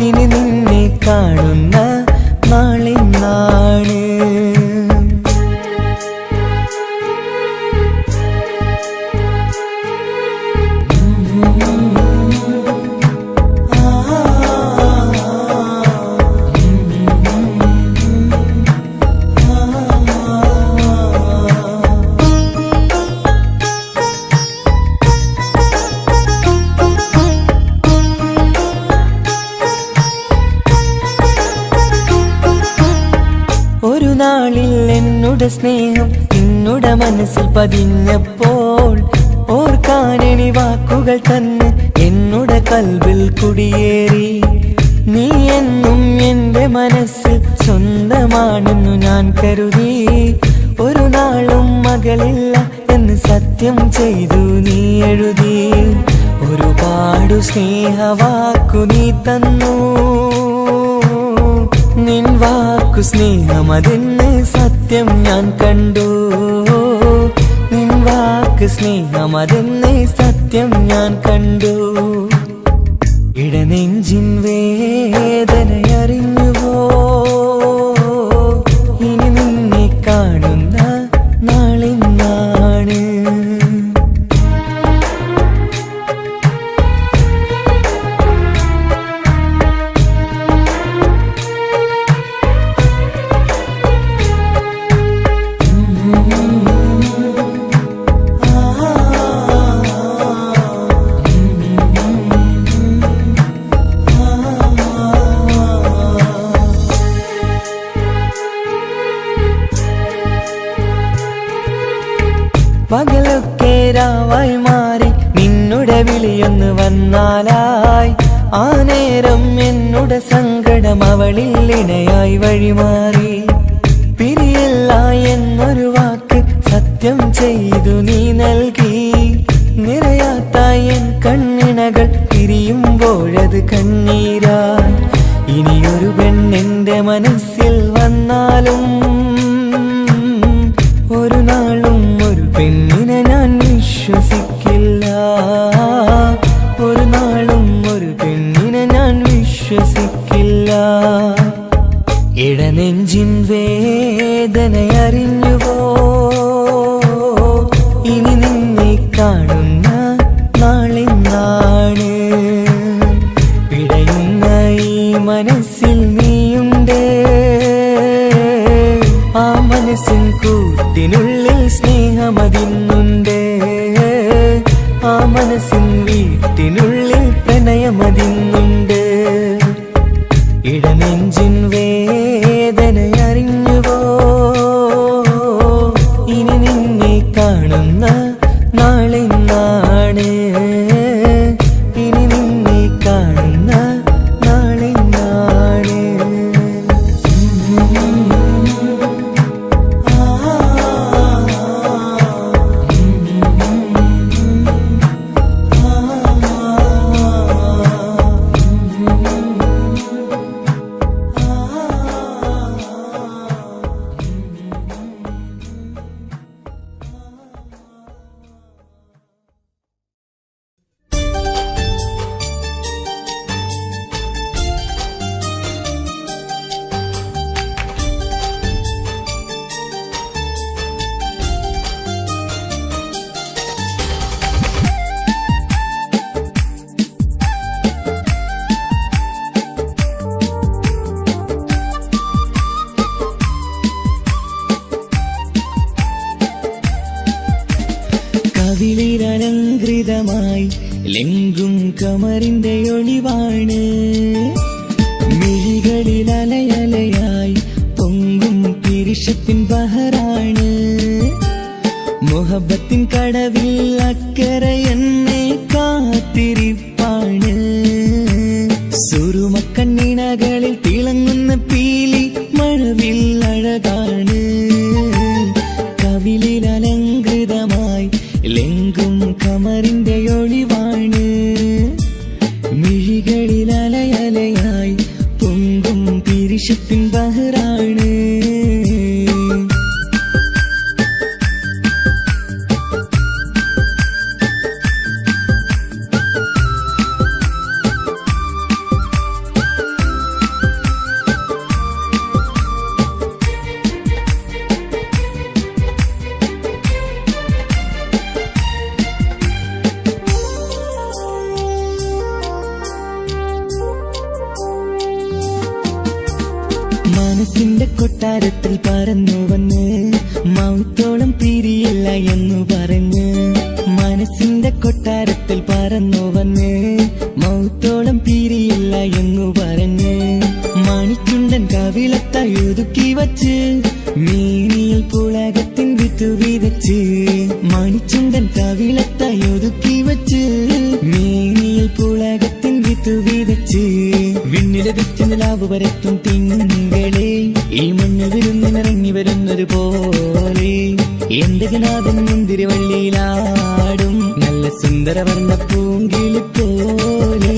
ഇനി നിന്നെ കാണുന്ന നാളിന്നാണ്. ആ നിന്നുടെ സ്നേഹം നിന്നുടെ മനസ്സിൽ പതിഞ്ഞപ്പോൾ ഓർക്കാനെനി വാക്കുകൾ തന്നെ എന്നുടെ കൽവിൽ കുടിയേറി. നീ എന്നും എന്റെ മനസ്സിൽ സ്വന്തമാണെന്നു ഞാൻ കരുതി. ഒരു നാളും മകളില്ല എന്ന് സത്യം ചെയ്തു നീ എഴുതി. ഒരുപാടു സ്നേഹവാക്കു നീ തന്നു. നിൻ വാക്കു സ്നേഹമതെന്ന് സത്യം ഞാൻ കണ്ടു. നിൻ വാക്ക് സ്നേഹമതെന്ന് സത്യം ഞാൻ കണ്ടു. ഇടനെഞ്ചിൻ വേദനയറിഞ്ഞുവോ? ഇനി നിന്നെ കാണുന്ന നാളിന്നാണ്. പകലൊക്കെ രാവായി മാറി നിന്നുടെ വിളിയൊന്ന് വന്നാലായി. ആ നേരം എന്നുടെ സങ്കടം അവളിൽ ഇണയായി വഴിമാറി. പിരിയില്ല എന്നൊരു വാക്ക് സത്യം ചെയ്തു നീ നൽകി. നിറയാത്ത എൻ കണ്ണിണകൾ പിരിയുമ്പോഴത് കണ്ണീരായി. ഇനിയൊരു പെണ്ണെന്റെ മനസ്സിൽ വന്നാലും ഒരു നാളും ഒരു പെണ്ണിനെ ഞാൻ വിശ്വസിക്കില്ല. ഒരു നാളും ഒരു പെണ്ണിനെ ഞാൻ വിശ്വസിക്കില്ല. ഇടനെഞ്ചിൻ വേദനയറിഞ്ഞുവോ? ഇനി നിന്നെ കാണുന്ന നാളിന്നാണ്. പിടയുന്ന ഈ മനസ്സിൽ നീയുണ്ട്. ആ മനസ്സിൻ കൂട്ടിനുള്ളിൽ സ്നേഹമതിന്നുണ്ട്. ആ മനസ്സിൻ വീട്ടിനുള്ളിൽ പ്രണയമതിന്നുണ്ട്. ഇടനെഞ്ചിൻ വേദനയറിഞ്ഞുവോ? ഇനി നിന്നെ കാണുന്ന നാളിന്നാണ്. ഇനി നിന്നെ കാണുന്ന നാളിന്നാണ്. കവിളിലലങ്കൃതമായി ലെങ്കും കമറിന്റെ ഒളിവാണ്. മിഴികളിൽ അലയലയായി പൊങ്കും പിരിശത്തിൻ ബഹറാണ്. മുഹബത്തിൻ കടവിൽ അക്കരെ എന്നെ കാത്തിരിപ്പാണ്. സുറുമക്കണ്ണിണകളിൽ തിളങ്ങുന്ന പീലി മഴവിൽ അഴകാണ്. കവിളിലലങ്കൃതമായി ലെങ്കും കമറിന്റെ ഒളിവാണ്. മിഴികളിൽ അലയലയായി പൊങ്കും പിരിശത്തിൻ ബഹറാണ്. മനസ്സിന്റെ കൊട്ടാരത്തിൽ പറന്നു വന്ന് മൗത്തോളം പിരിയില്ല എന്നു പറഞ്ഞ്. മനസ്സിന്റെ കൊട്ടാരത്തിൽ പറന്നു വന്ന് മൗത്തോളം പിരിയില്ല എന്നു പറഞ്ഞ്. മണിച്ചുണ്ടൻ കവിളത്തായി ഒതുക്കി വച്ച് മീനിയിൽ പുള വിത്തു വിതച്ച് മണിച്ചുണ്ടൻ കവിളത്തായി ഒതുക്കി വച്ച് മേനിയിൽ പുളകത്തിൻ വിത്തു വിതച്ച് വിണ്ണിലെതിച്ച് നിലാവ് വരത്തും തിങ്കളെ ഈ മണ്ണ് വിരുന്നിനിറങ്ങി വരുന്നത് പോലെ എന്റെ ഗനാഥൻ മുന്തിരിവള്ളിയിലാടും നല്ല സുന്ദരവർണ്ണ പൂങ്കിളി പോലെ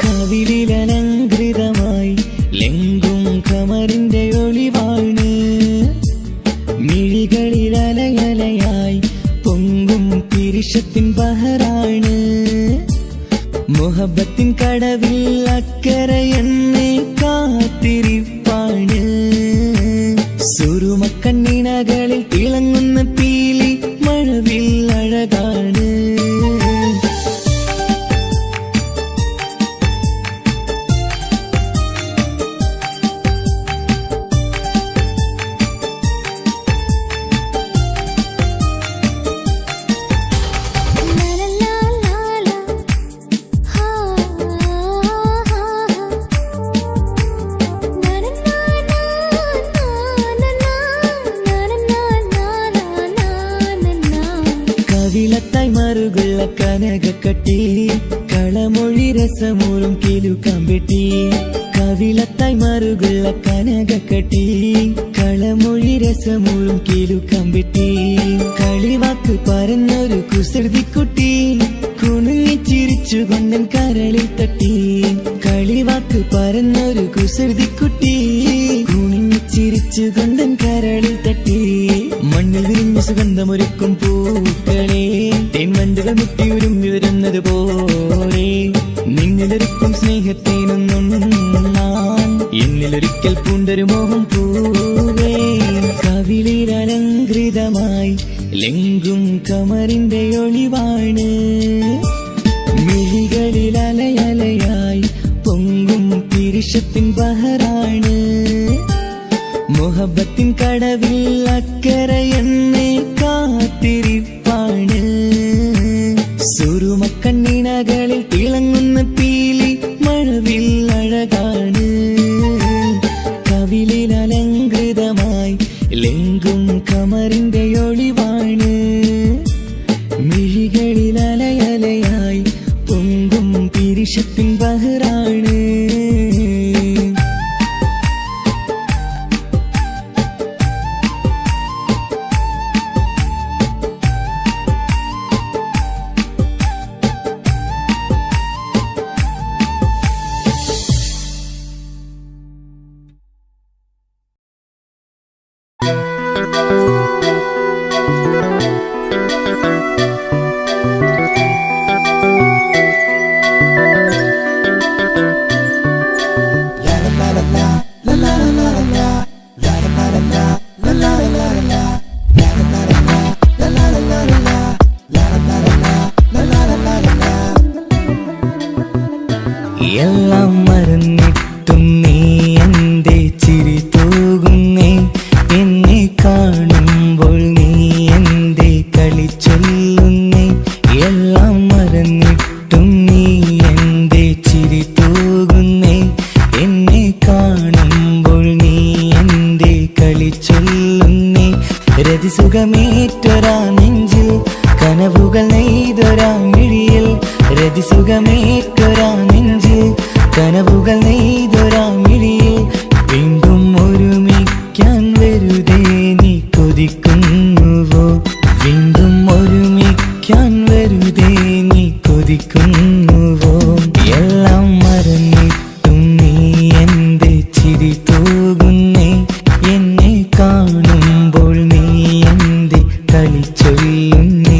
കവിളിലലങ്കൃതമായി ലെങ്കും കമറിന്റെ ഒളിവാണ് മിഴികളിലലയലയായി പൊങ്കും പിരിശത്തിൻ ബഹറാണ് മുഹബത്തിൻ കടവിൽ അക്കരെ എന്നെ കാത്തിരിപ്പാണ് സുറുമക്കണ്ണിനകളിൽ തിളങ്ങുന്ന പീലി മഴവിൽ അഴകാണ് കവിളത്തായി മറുകുള്ള കനകക്കട്ടി കളമൊഴി രസമൂറും കിലുക്കാമ്പെട്ടി കവിളത്തായി മറുകുള്ള കനകക്കട്ടി കളമൊഴി രസമൂറും കിലുക്കാമ്പെട്ടി കളിവാക്ക് പറഞ്ഞൊരു കുസൃതിക്കുട്ടി കുണുങ്ങി ചിരിച്ചു കൊണ്ടൻ കരളിൽ തട്ടി കളിവാക്ക് പറഞ്ഞൊരു കുസൃതിക്കുട്ടി കുണുങ്ങി ചിരിച്ചു കൊണ്ടൻ കരളിൽ തട്ടി മണ്ണിൽ വിരിഞ്ഞ സുഗന്ധമൊരുക്കും പൂക്കളെ തേൻവണ്ടുകൾ മുട്ടി ഉരുമ്പി വരുന്നത് പോലെ നിന്നിലൊരുക്കും സ്നേഹത്തേനൊന്നുണ്ണാൻ എന്നിലൊരിക്കൽ പൂണ്ടൊരു മോഹം പൂവേ കവിളിലലങ്കൃതമായി ലെങ്കും കമറിന്റെ ഒളിവാണ് മിഴികളിലലയലയായി പൊങ്കും പിരിശത്തിൻ ബഹറാണ് മുഹബത്തിൻ കടവിൽ അക്കരെ എന്നെ കാത്തിരിപ്പാണ് സുറുമക്കണ്ണിനകളിൽ തിളങ്ങുന്ന പീലി മഴവിൽ അഴകാണ് കവിളിലലങ്കൃതമായി ലെങ്കും കമറിന്റെ ഒളിവാണ് മിഴികളിലലയലയായി പൊങ്കും പിരിശത്തിൻ ബഹറാണ് എല്ലാം മറന്നിട്ടും നീ എന്റെ ചിരി തൂകുന്നേ എന്നെ കാണുമ്പോൾ നീ എന്റെ കളി ചൊല്ലുന്നേ എല്ലാം മറന്നിട്ടും നീ എന്റെ ചിരി തൂകുന്നേ എന്നെ കാണുമ്പോൾ നീ എന്റെ കളി ചൊല്ലുന്നേ രതിസുഖമേറ്റൊരാ നെഞ്ചിൽ കനവുകൾ നെയ്തൊരാ മിഴിയിൽ രതിസുഖമേറ്റൊരാ നെഞ്ചിൽ കനവുകൾ നെയ്തൊരാ മിഴിയിൽ വീണ്ടും ഒരുമിക്കാൻ വെറുതെ നീ കൊതിക്കുന്നുവോ വീണ്ടും ഒരുമിക്കാൻ വെറുതെ നീ കൊതിക്കുന്നുവോ എല്ലാം മറന്നിട്ടും നീ എന്റെ ചിരി തൂകുന്നേ എന്നെ കാണുമ്പോൾ നീ എന്റെ കളി ചൊല്ലുന്നേ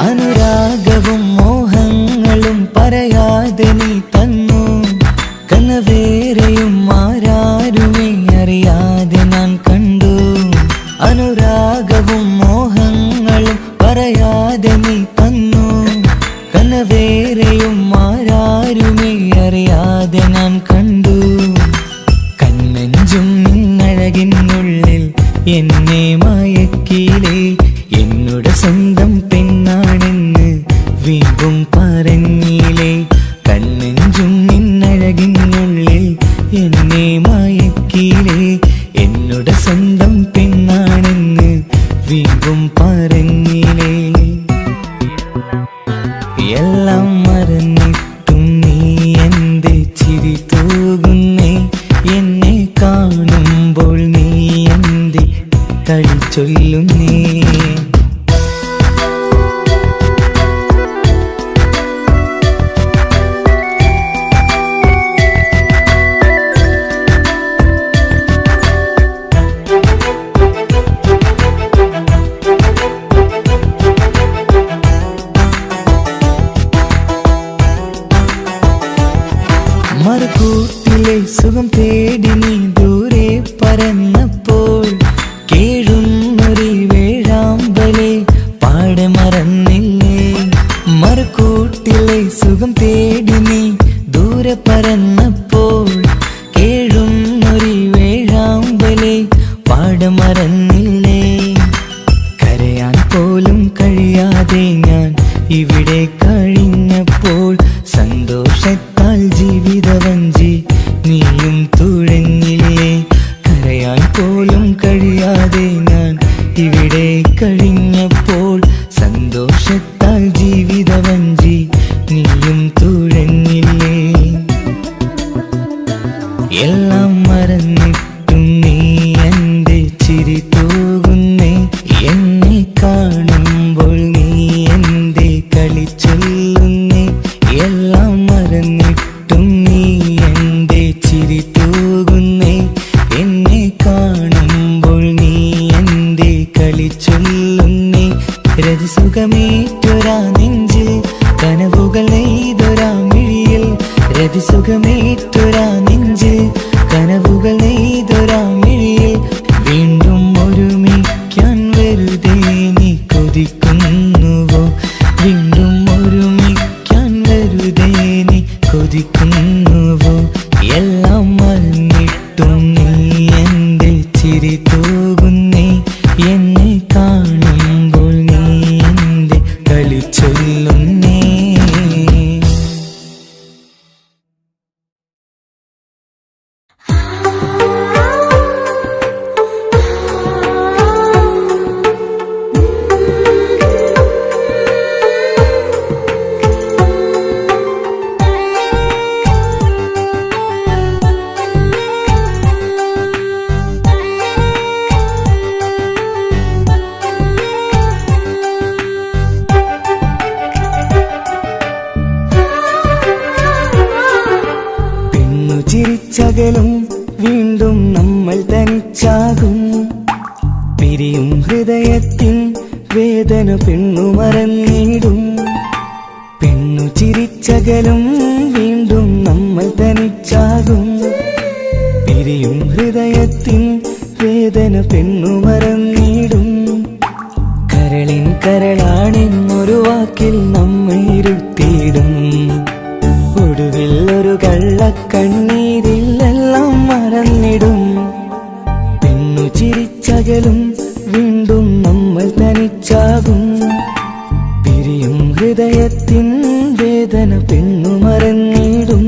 അനുരാഗവും മോഹങ്ങളും പറയാതെ നീ തന്നു കനവേറെയും ആരാരുമേ അറിയാതെ ഞാൻ കണ്ടു അനുരാഗവും മോഹങ്ങളും പറയാതെ നീ തന്നു കനവേറെയും ആരാരുമേ അറിയാതെ വീണ്ടും പറഞ്ഞില്ലേ എല്ലാം മറന്നിട്ടും നീ എന്റെ ചിരി തൂകുന്നേ എന്നെ കാണുമ്പോൾ നീ എന്റെ കളി ചൊല്ലുന്നേ മറുകൂട്ടിലെ സുഖം തേടി നീ ദൂരെ പറന്നപ്പോൾ കേഴുന്നൊരു വേഴാമ്പലെ പാടെ മറന്നില്ലേ മറുകൂട്ടിലെ സുഖം തേടി നീ ദൂരെ പറന്നപ്പോൾ കേഴുന്നൊരു വേഴാമ്പലെ പാടെ മറന്നില്ലേ കരയാൻ പോലും കഴിയാതെ ഞാൻ ഇവിടെ കഴിഞ്ഞപ്പോൾ സന്തോഷത്താൽ ജീവിതവഞ്ചി നീയും തുഴഞ്ഞില്ലേ കരയാൻ പോലും കഴിയാതെ ഞാൻ ഇവിടെ കഴിഞ്ഞപ്പോൾ സന്തോഷത്താൽ ജീവിതവഞ്ചി നീയും തുഴഞ്ഞില്ലേ എല്ലാം മറന്നിട്ടും നീ എന്റെ ചിരി തൂകുന്നേ എന്നെ കാണുമ്പോൾ നീ എന്റെ കളി ചൊല്ലുന്നേ എല്ലാം മറന്നിട്ടും നീ എന്റെ ചിരി തൂകുന്നേ എന്നെ കാണുമ്പോൾ നീ എന്റെ കളി ചൊല്ലുന്നേ രതിസുഖമേറ്റൊരാ നെഞ്ചിൽ കനവുകൾ നെയ്തൊരാ മിഴിയിൽ രതിസുഖമേറ്റൊരാ നെഞ്ചിൽ കനവുകൾ നെയ്തൊരാ മിഴിയിൽ വീണ്ടും ഒരുമിക്കാൻ വെറുതെ നീ കൊതിക്കുന്നുവോ വീണ്ടും ഒരുമിക്കാൻ വെറുതെ നീ കൊതിക്കുന്നുവോ എല്ലാം മറന്നിട്ടും നീ എന്റെ ചിരി തൂകുന്നേ എന്നെ കാണുമ്പോൾ നീ എന്റെ കളി ചൊല്ലുന്നേ ചിരിച്ചകലും വീണ്ടും നമ്മൾ തനിച്ചാകും പിരിയും ഹൃദയത്തിൻ വേദന പെണ്ണു മറന്നിടും പെണ്ണു ചിരിച്ചകലും വീണ്ടും നമ്മൾ തനിച്ചാകും പിരിയും ഹൃദയത്തിൻ വേദന പെണ്ണു മറന്നിടും കരളിൻ കരളാണെന്നൊരു വാക്കിൽ നമ്മെ ഇരുത്തിയിടും ഒടുവിൽ ഒരു കള്ളക്കണ്ണീരിലെല്ലാം മറന്നിടും പെണ്ണു ചിരിച്ചകലും വീണ്ടും നമ്മൾ തനിച്ചാകും പിരിയും ഹൃദയത്തിൻ വേദന പെണ്ണു മറന്നിടും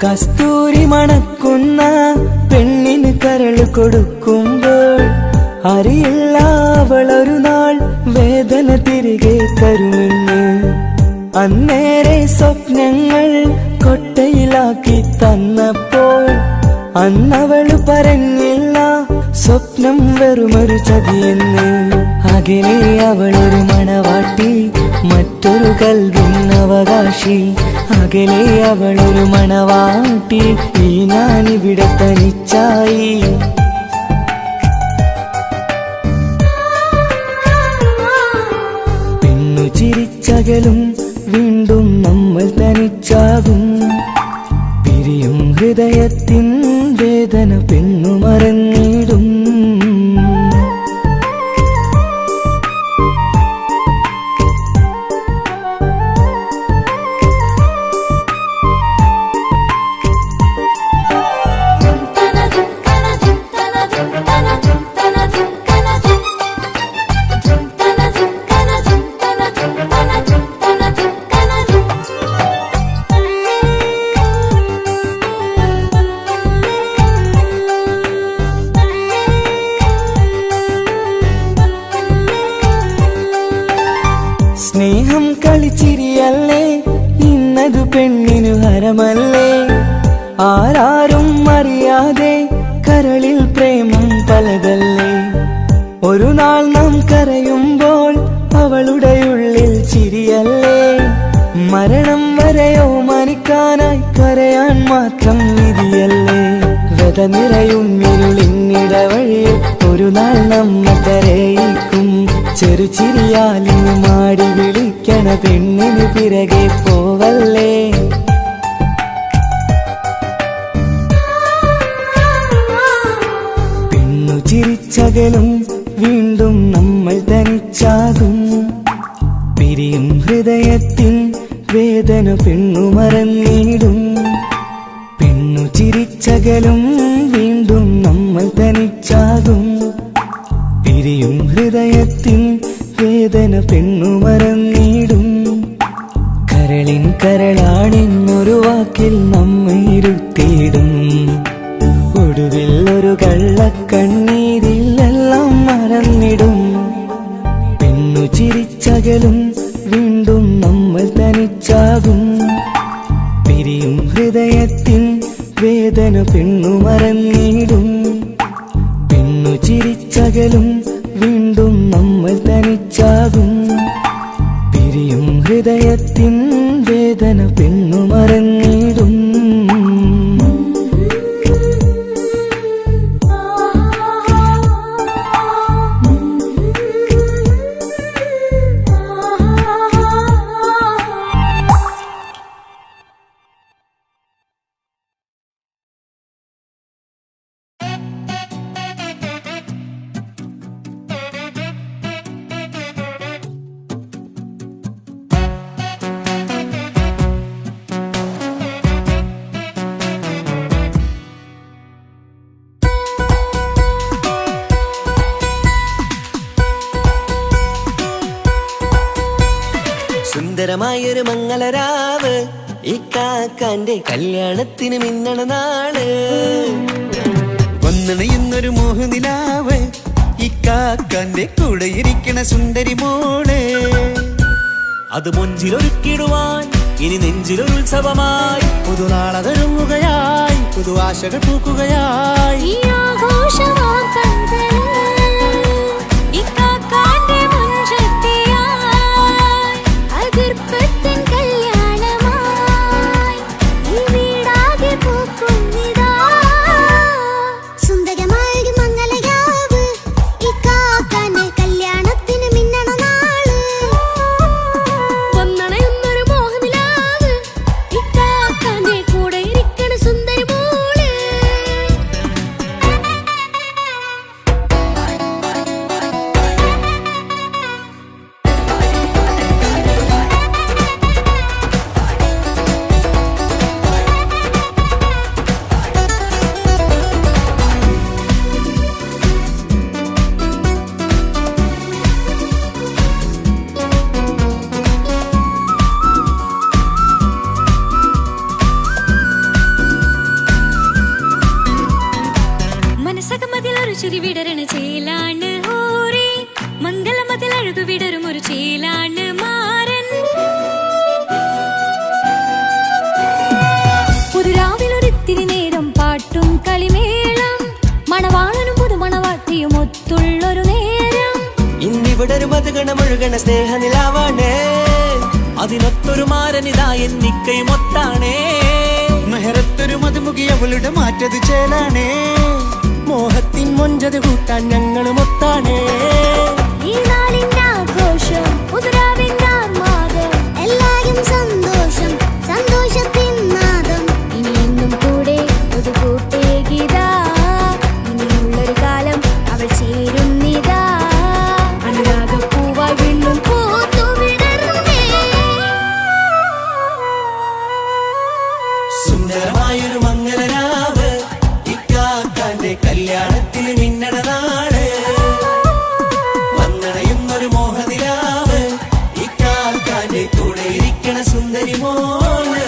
കസ്തൂരി മണക്കുന്ന പെണ്ണിന് കരൾ കൊടുക്കുമ്പോൾ അറിയില്ല അവളൊരു നാൾ വേദന തിരികെ തരുമെന്ന് അന്നേരെ സ്വപ്നങ്ങൾ കൊട്ടയിലാക്കി തന്നപ്പോൾ അന്നവള് പറഞ്ഞില്ല സ്വപ്നം വെറുമൊരു ചതിയെന്ന് അകലെ അവളൊരു മണവാട്ടി മറ്റൊരു കൽവിൻ അവകാശി അകലെ അവളൊരു മണവാട്ടി ഈ ഞാനിവിടെ തനിച്ചായി പെണ്ണു ചിരിച്ചകലും വീണ്ടും നമ്മൾ തനിച്ചാകും പിരിയും ഹൃദയത്തിൻ വേദന പെണ്ണു മറന്നിടും. സ്നേഹം കളിച്ചിരിയല്ലേ, ഇന്നതു പെണ്ണിനു ഹരമല്ലേ. ആരാരും അറിയാതെ കരളിൽ പ്രേമം പലതല്ലേ. ഒരു നാൾ നാം കരയുമ്പോൾ അവളുടെ ഉള്ളിൽ ചിരിയല്ലേ. മരണം വരെയോ മനിക്കാനായി കരയാൻ മാത്രം വിധിയല്ലേ. വ്യത നിറയും ഇരുളിന്നിടവഴിയിൽ ഒരു നാൾ നമ്മ കരയിക്കും. ചെറുചിരിയാലിന് മാടി വിളിക്കണ പെണ്ണിന് പിറകെ പോവല്ലേ. പെണ്ണു ചിരിച്ചകലും വീണ്ടും നമ്മൾ തനിച്ചാകും. പിരിയും ഹൃദയത്തിൻ വേദന പെണ്ണു മറന്നിടും. പെണ്ണു ചിരിച്ചകലും വീണ്ടും നമ്മൾ തനിച്ചാകും. പിരിയും ഹൃദയത്തിൻ വേദന പെണ്ണു മറന്നിടും. കരളിൻ കരളാണെന്നൊരു വാക്കിൽ നമ്മെ ഇരുത്തിയിടും. ഒടുവിൽ ഒരു കള്ളക്കണ്ണീരിൽ എല്ലാം മറന്നിടും. പെണ്ണു ചിരിച്ചകലും വീണ്ടും നമ്മൾ തനിച്ചാകും. പിരിയും ഹൃദയത്തിൻ വേദന പെണ്ണു മറന്നിടും. പെണ്ണു ചിരിച്ചകലും വീണ്ടും നമ്മൾ തനിച്ചാകും. പിരിയും ഹൃദയത്തിൻ വേദന പെണ്ണു മറന്നിടും. സുന്ദരമായൊരു മംഗളരാവ്, ഇക്കാക്കാന്റെ കല്യാണത്തിന് മിന്നണ നാള്. വന്നണയുന്നൊരു മോഹനിലാവ്, ഇക്കാക്കാന്റെ കൂടെ ഇരിക്കണ സുന്ദരി മോള്. അത് മൊഞ്ചിലൊരുക്കിടുവാൻ ഇനി നെഞ്ചിലൊരു ഉത്സവമായി. പുതുനാളതൊരുങ്ങുകയായി, പുതു ആശകൾ പൂക്കുകയായി. ചിരി വിടരണ ചേലാണ് ഹോറി, മംഗളമതിൽ അഴുതു വിടരും ഒരു ചേലാണ് മാരൻ. പുതുരാവിലൊരിത്തിരി നേരം പാട്ടും കളിമേളം, മണവാളനും പുതുമണവാട്ടിയും ഒത്തുള്ളൊരു നേരം. ഇന്നിവിടെ ഒരു മധുഗണമൊഴുകണ സ്നേഹനിലാവാണേ, അതിനൊത്തൊരു മാരനിതാ എന്നിക്കൈമൊത്താണേ. മെഹറത്തൊരു മധുമുഖി അവളുടെ മാറ്റത് ചേലാണേ. മോഹത്തിൻ മൊഞ്ചത് കൂട്ടാൻ ഞങ്ങൾ മൊത്താണേ. ഈ നാളിന്റെ ആഘോഷം, പുതുരാവിന്റെ ആർമാദം, എല്ലാരും സന്തോഷം, സന്തോഷത്തിൻ നാദം. ഇനി എന്നും കൂടെ പുതുകൂട്ടേ ഗീതാ കല്യാണത്തിൽ മിന്നണ നാട് വന്നണയുന്നൊരു മോഹനിലാവ് ഈ കാൽക്കാന്റെ കൂടെ ഇരിക്കണ സുന്ദരി മോള്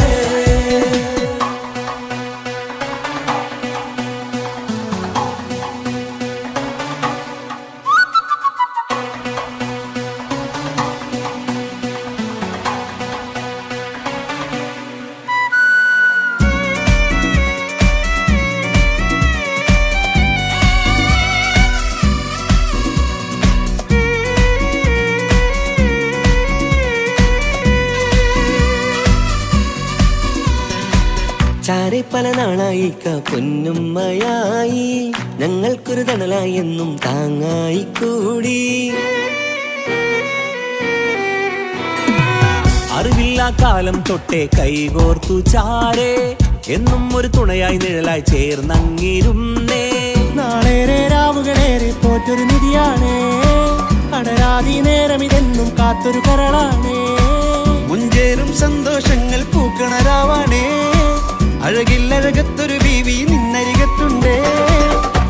ചാരെ പല നാളായി പൊന്നുമ്മയായി ഞങ്ങൾക്കൊരു തണലായി എന്നും താങ്ങായി കൂടി അറിവില്ലാ കാലം തൊട്ടേ കൈകോർത്തു ചാരേ എന്നും ഒരു തുണയായി നിഴലായി ചേർന്നങ്ങിരുന്നേ നാളേറെ രാവുകളേറെ പോറ്റൊരു നിധിയാണേ അടരാതി നേരം ഇതെന്നും കാത്തൊരു കരളാണേ മുഞ്ചേറും സന്തോഷങ്ങൾ പൂക്കണരാവാണേ അഴകില്ലഴകത്തൊരു ബീവി നിന്നരികത്തുണ്ടേ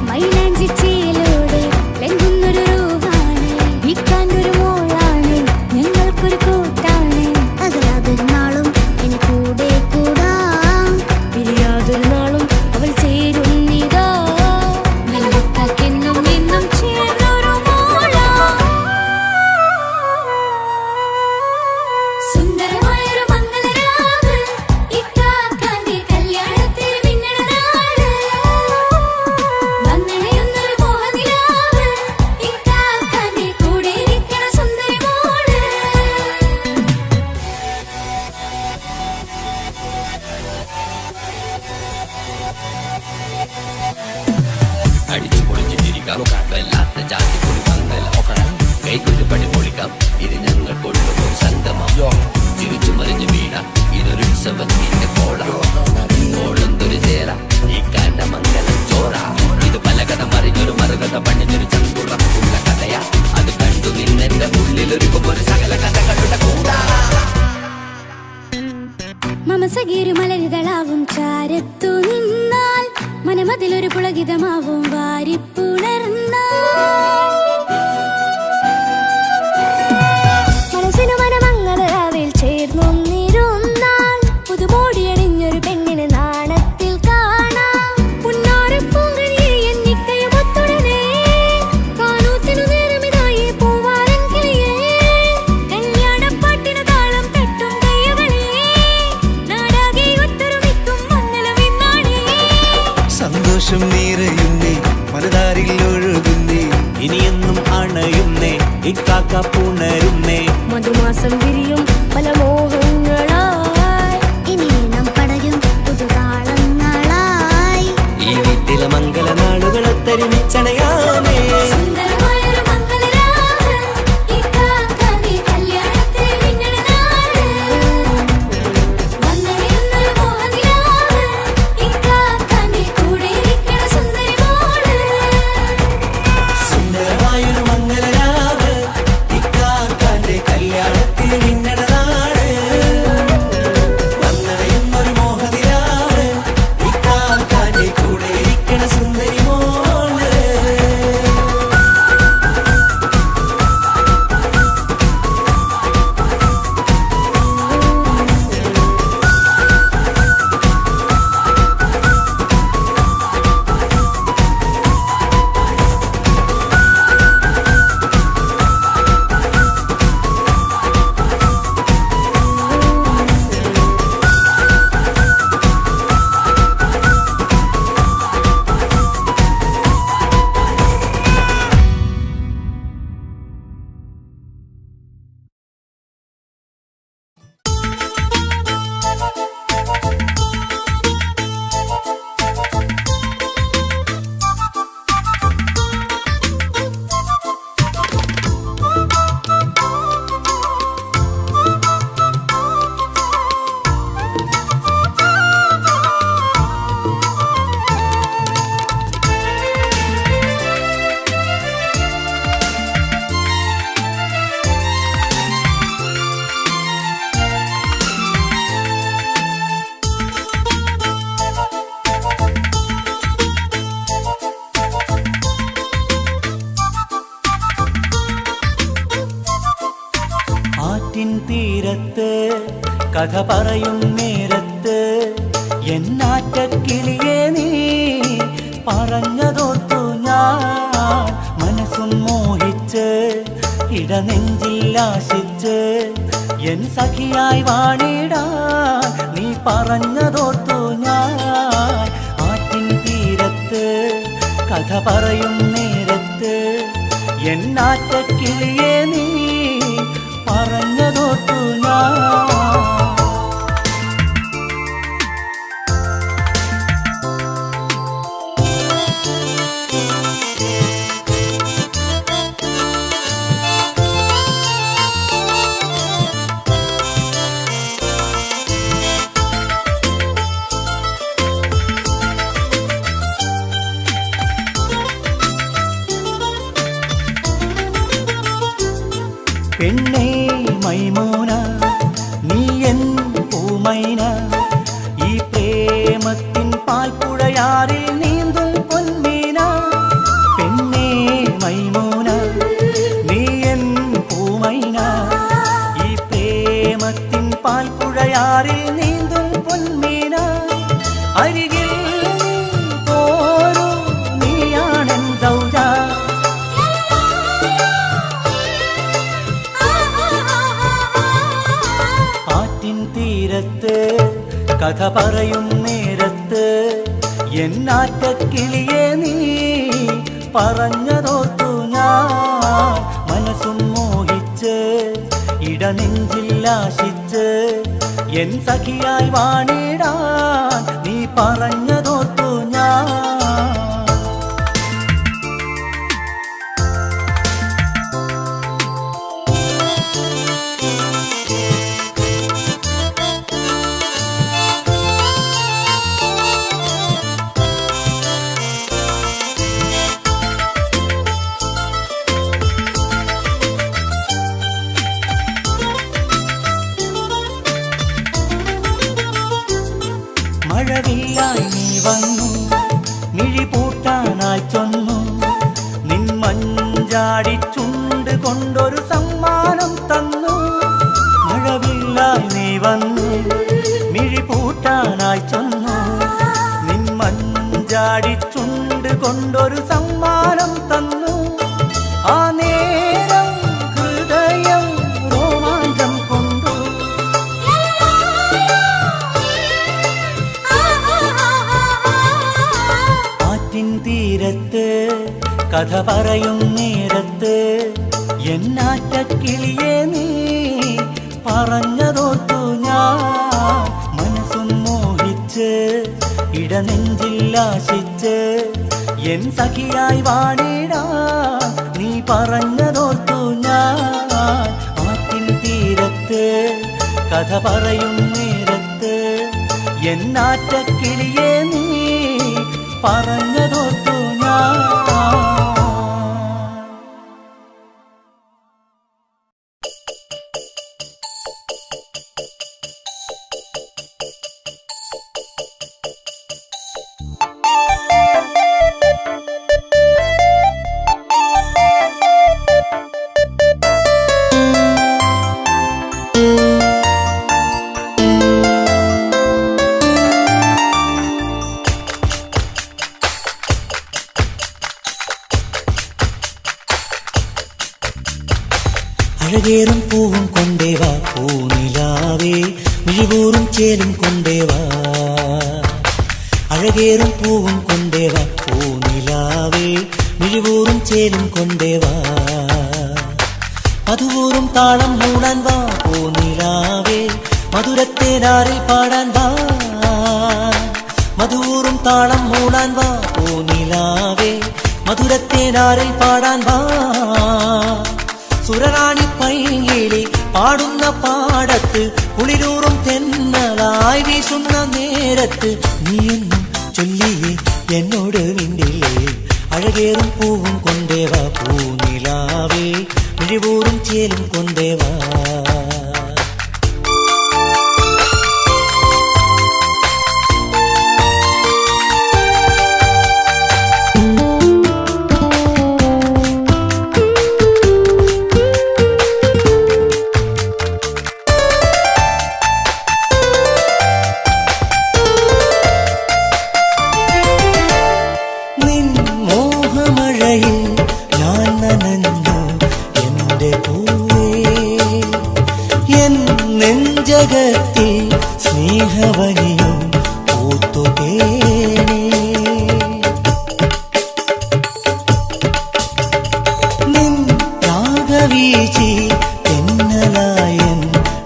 മൈലാഞ്ചി ചേലോടെ ലംഘുന്നൊരു രൂപാണ് വിൽക്കാനൊരു മോളാണ് ഞങ്ങൾക്കൊരു കൂട്ടാണ് അകലാതൊരു നാളും ഇനി കൂടെ കൂടാം പിരിയാതൊരു നാളും അവൾ ചേരുന്നിതാ വെള്ളക്കാക്കെന്നും എന്നും ചേർന്നൊരു മോളാ സുന്ദരമായൊരു മംഗളരാവ് ഇക്കാക്കാന്റെ കല്യാണത്തിൽ മിന്നണ നാട് വന്നണയുന്നൊരു മോഹനിലാവ് ഇക്കാക്കാന്റെ കൂടെ ഇരിക്കണ സുന്ദരി മോള് അടിച്ചു പൊളിച്ചിട്ടിരിക്കാം വല്ലാത്ത ജാതി പൊളി പന്തല ഒക്കണം കൈകൊരു പടി പൊളിക്കാം ഇത് ഞങ്ങൾ കൊണ്ടുപോകും സംഗമം തിരിച്ചു മറിഞ്ഞു വീണ ഇതൊരു ഉത്സവത്തിന്റെ കോളന്തൊരു ചേര ഈ കാണ്ട മംഗലം ചോറ ഇത് പലകഥ മറിഞ്ഞൊരു മറുകഥ പണിഞ്ഞൊരു ചന്തുറപ്പുള്ള കഥയാ അത് കണ്ടു നിന്നെന്റെ ഉള്ളിലൊരുക്കുമ്പോൾ സകല കഥകളുടെ കൂടാ മമസഗീരു മലരിതളാവും ചാരത്തു നിന്നാൽ മനമതിലൊരു പുളകിതമാവും വാരിപ്പുണർന്നാൽ മനസ്സിനു മനമങ്ങതരാവിൽ ചേർന്നൊന്നിരുന്നാൽ പുതുമോടിയണിഞ്ഞൊരു പെണ്ണിന് നാണത്തിൽ കാണാം പുന്നാരപ്പൂങ്കനിയെ എണ്ണിക്കയുമൊത്തുടനെ കാനൂത്തിനു നേരമിതായി പൂവാലൻ കിളിയേ കല്യാണപ്പാട്ടിനു താളം തട്ടും കയ്യുകളെ നാടാകെ ഒത്തൊരുമിക്കും മംഗളമെന്നാണേ സന്തോഷം നിറയുന്നേ മനതാരിൽ ഒഴുകുന്നേ ഇനിയെന്നും അണയുന്നേ ഇക്കാക്ക പുണരുന്നേ മധുമാസം വിരിയും പല മോഹങ്ങളായി ഇനി നാം പടരും പുതുതാളങ്ങളായി ഈ വീട്ടിലെ മംഗള നാളുകളൊത്തൊരുമിച്ചണയാമേ സുന്ദരമായൊരു മംഗളരാവ് ഇക്കാക്കാന്റെ കല്യാണത്തിൽ മിന്നണ നാട് വന്നണയുന്നൊരു മോഹനിലാവ് ഇക്കാക്കാന്റെ കൂടെ ഇരിക്കണ സുന്ദരി മോള് സുന്ദരമായൊരു മംഗളരാവ് ഇക്കാ തീരത്ത് കഥ പറയും നേരത്ത് എന്നാറ്റക്കിളിയെ നീ പറഞ്ഞതോർത്തു ഞാൻ മനസ്സും മോഹിച്ച് ഇടനെഞ്ചിൽ ആശിച്ച് എൻ സഖിയായി വാണിടാൻ നീ പറഞ്ഞതോർത്തു ഞാൻ ആറ്റിൻ തീരത്ത് കഥ പറയും നേരത്ത് എന്നാറ്റക്കിളിയെ നീ പറഞ്ഞതോർത്തു ഞാൻ. പെണ്ണേ മൈമൂന നീ എൻ പൂമൈന ഈ പ്രേമത്തിൻ പാൽപ്പുഴയാറിൽ നീന്തും പൊന്മീന. പെണ്ണേ മൈമൂന നീ എൻ പൂമൈന ഈ പ്രേമത്തിൻ പാൽപ്പുഴയാറിൽ നീന്തും പൊന്മീന. അരികിൽ പോരൂ നീയാണെൻ സൗജ. തീരത്ത് കഥ പറയും നേരത്ത് എന്നാറ്റക്കിളിയെ നീ പറഞ്ഞതോർത്തു ഞാൻ മനസ്സും മോഹിച്ച് ഇടനെഞ്ചിൽ ആശിച്ച് എൻ സഖിയായി വാണിടാൻ നീ പറഞ്ഞതോർത്തു ഞാൻ. മഴവില്ലായി നീ വന്നു മിഴിപൂട്ടാനായി ചൊന്നു നിൻ മഞ്ചാടി ചുണ്ട് കൊണ്ടൊരു സമ്മാനം തന്നു. മഴവില്ലായി നീ വന്നു മിഴിപൂട്ടാനായി ചൊന്നു നിൻ മഞ്ചാടി ചുണ്ട് കൊണ്ടൊരു സമ്മാനം തന്നു. ആ നേരം ഹൃദയം രോമാഞ്ചം കൊണ്ടു. തീരത്ത് കഥ പറയും നേരത്ത് എന്നാറ്റക്കിളിയെ നീ പറഞ്ഞതോർത്തു ഞാൻ മനസ്സും മോഹിച്ച് ഇടനെഞ്ചിൽ ആശിച്ച് എൻ സഖിയായി വാണിടാൻ നീ പറഞ്ഞതോർത്തു ഞാൻ ആറ്റിൻ തീരത്ത് കഥ പറയും നേരത്ത് എന്നാറ്റക്കിളിയെ നീ പറഞ്ഞതോർത്തു ഞാൻ. അഴകേറും പൂവും കൊണ്ടേവാ പൂനിലാവേ മിഴിവൂറും ചേലും കൊണ്ടേവാ. അഴകേറും പൂവും കൊണ്ടേവാ പൂനിലാവേ മിഴിവൂറും ചേലും കൊണ്ടേവാ. മധുവൂറും താളം മൂടാൻ വാ പൂനിലാവേ മധുരത്തേനാറിൽ പാടാൻ വാ. മധുവൂറും താളം മൂടാൻ വാ പൂനിലാവേ മധുരത്തേനാറിൽ പാടാൻ വാ. സുരറാണി പൈകിളി പാടുന്ന പാടത്ത് കുളിരൂറും തെന്നലായി വീശുന്ന നേരത്ത് നീയെന്നും ചൊല്ലിയേ എന്നോട് മിണ്ടില്ലേ. അഴകേറും പൂവും കൊണ്ടേവാ പൂനിലാവേ മിഴിവൂറും ചേലും കൊണ്ടേവാ. മഴയിൽ ഞാൻ നനഞ്ഞു എന്റെ പൂവേ എൻ നെഞ്ചകത്തിൽ സ്നേഹവനിയും പൂത്തുകേണേ നിൻ രാഗവീചി എന്നലായൻ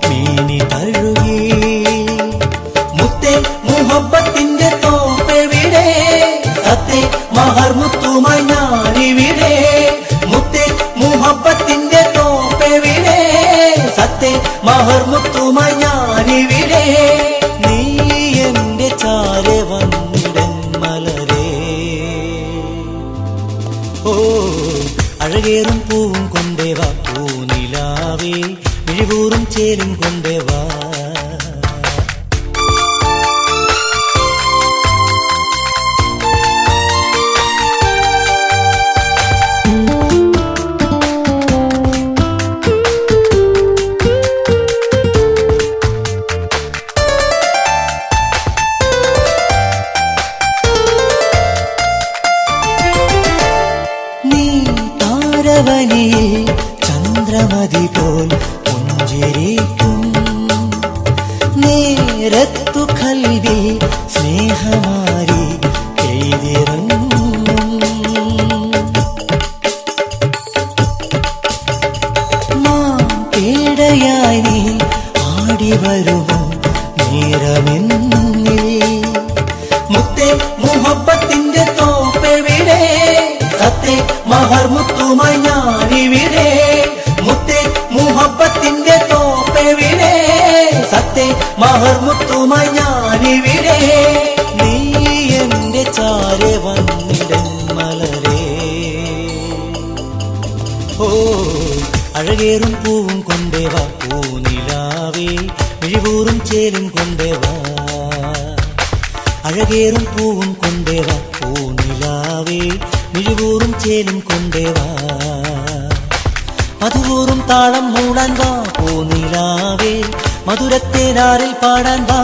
മേനി തഴുകി മുത്തേ മുഹബത്തിന്റെ തോപ്പെവിടെ സത്തേ മഹർമുത്തുമായി ഞാനിവിടെ മുത്തേ മുഹബത്തിന്റെ തോപ്പെവിടെ സത്തേ മഹർമുത്തുമായി ഞാനിവിടെ നീ എന്റെ ചാരെ വന്നിടൻ മലരേ ഓ അഴകേറും പൂവും കൊണ്ടേവാ പൂനിലാവേ മിഴിവൂറും ചേരും കൊണ്ടേവാ നീ താരവനിയിൽ ചന്ദ്രമതി പോൽ പുഞ്ചിരിക്കും നേരത്തു കൽവി സ്നേഹമാരി എഴുതിറങ്ങും പേടയായി നീ ആടി വരുമോ നേരമെന്നിൽ മുത്തേ മുഹബത്തിന്റെ തോപ്പെവിടെ സത്തേ മഹർമുത്തുമായി ഞാനിവിടെ മുത്തേ മുഹബത്തിന്റെ തോപ്പെവിടെ സത്തേ മഹർമുത്തുമായി ഞാനിവിടെ നീ എന്റെ ചാരെ വന്നിടൻ മലരേ ഓ അഴകേറും പൂവും കൊണ്ടേവാ പൂനിലാവേ മിഴിവൂറും ചേരും കൊണ്ടേവാ അഴകേറും പൂവും കൊണ്ടേവാ പൂനിലാവേ മിഴിവൂറും ചേലും കൊണ്ടേവാ മധുവൂറും താളം മൂടാൻ വാ പൂനിലാവേ മധുരത്തേനാറിൽ പാടാൻ വാ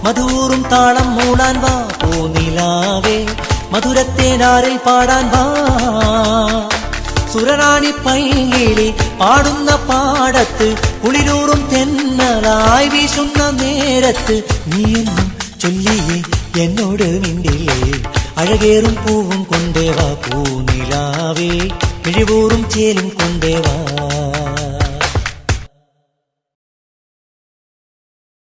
മധുവൂറും താളം മൂടാൻ വാ പൂനിലാവേ മധുരത്തേനാറിൽ പാടാൻ വാ സുരറാണി പൈകിളി പാടുന്ന പാടത്ത് കുളിരൂറും തെന്നലായി വീശുന്ന നേരത്ത് നീയെന്നും ചൊല്ലിയേ എന്നോട് മിണ്ടില്ലേ അഴകേറും പൂവും കൊണ്ടേവാ പൂനിലാവേ മിഴിവൂറും ചേലും കൊണ്ടേവാ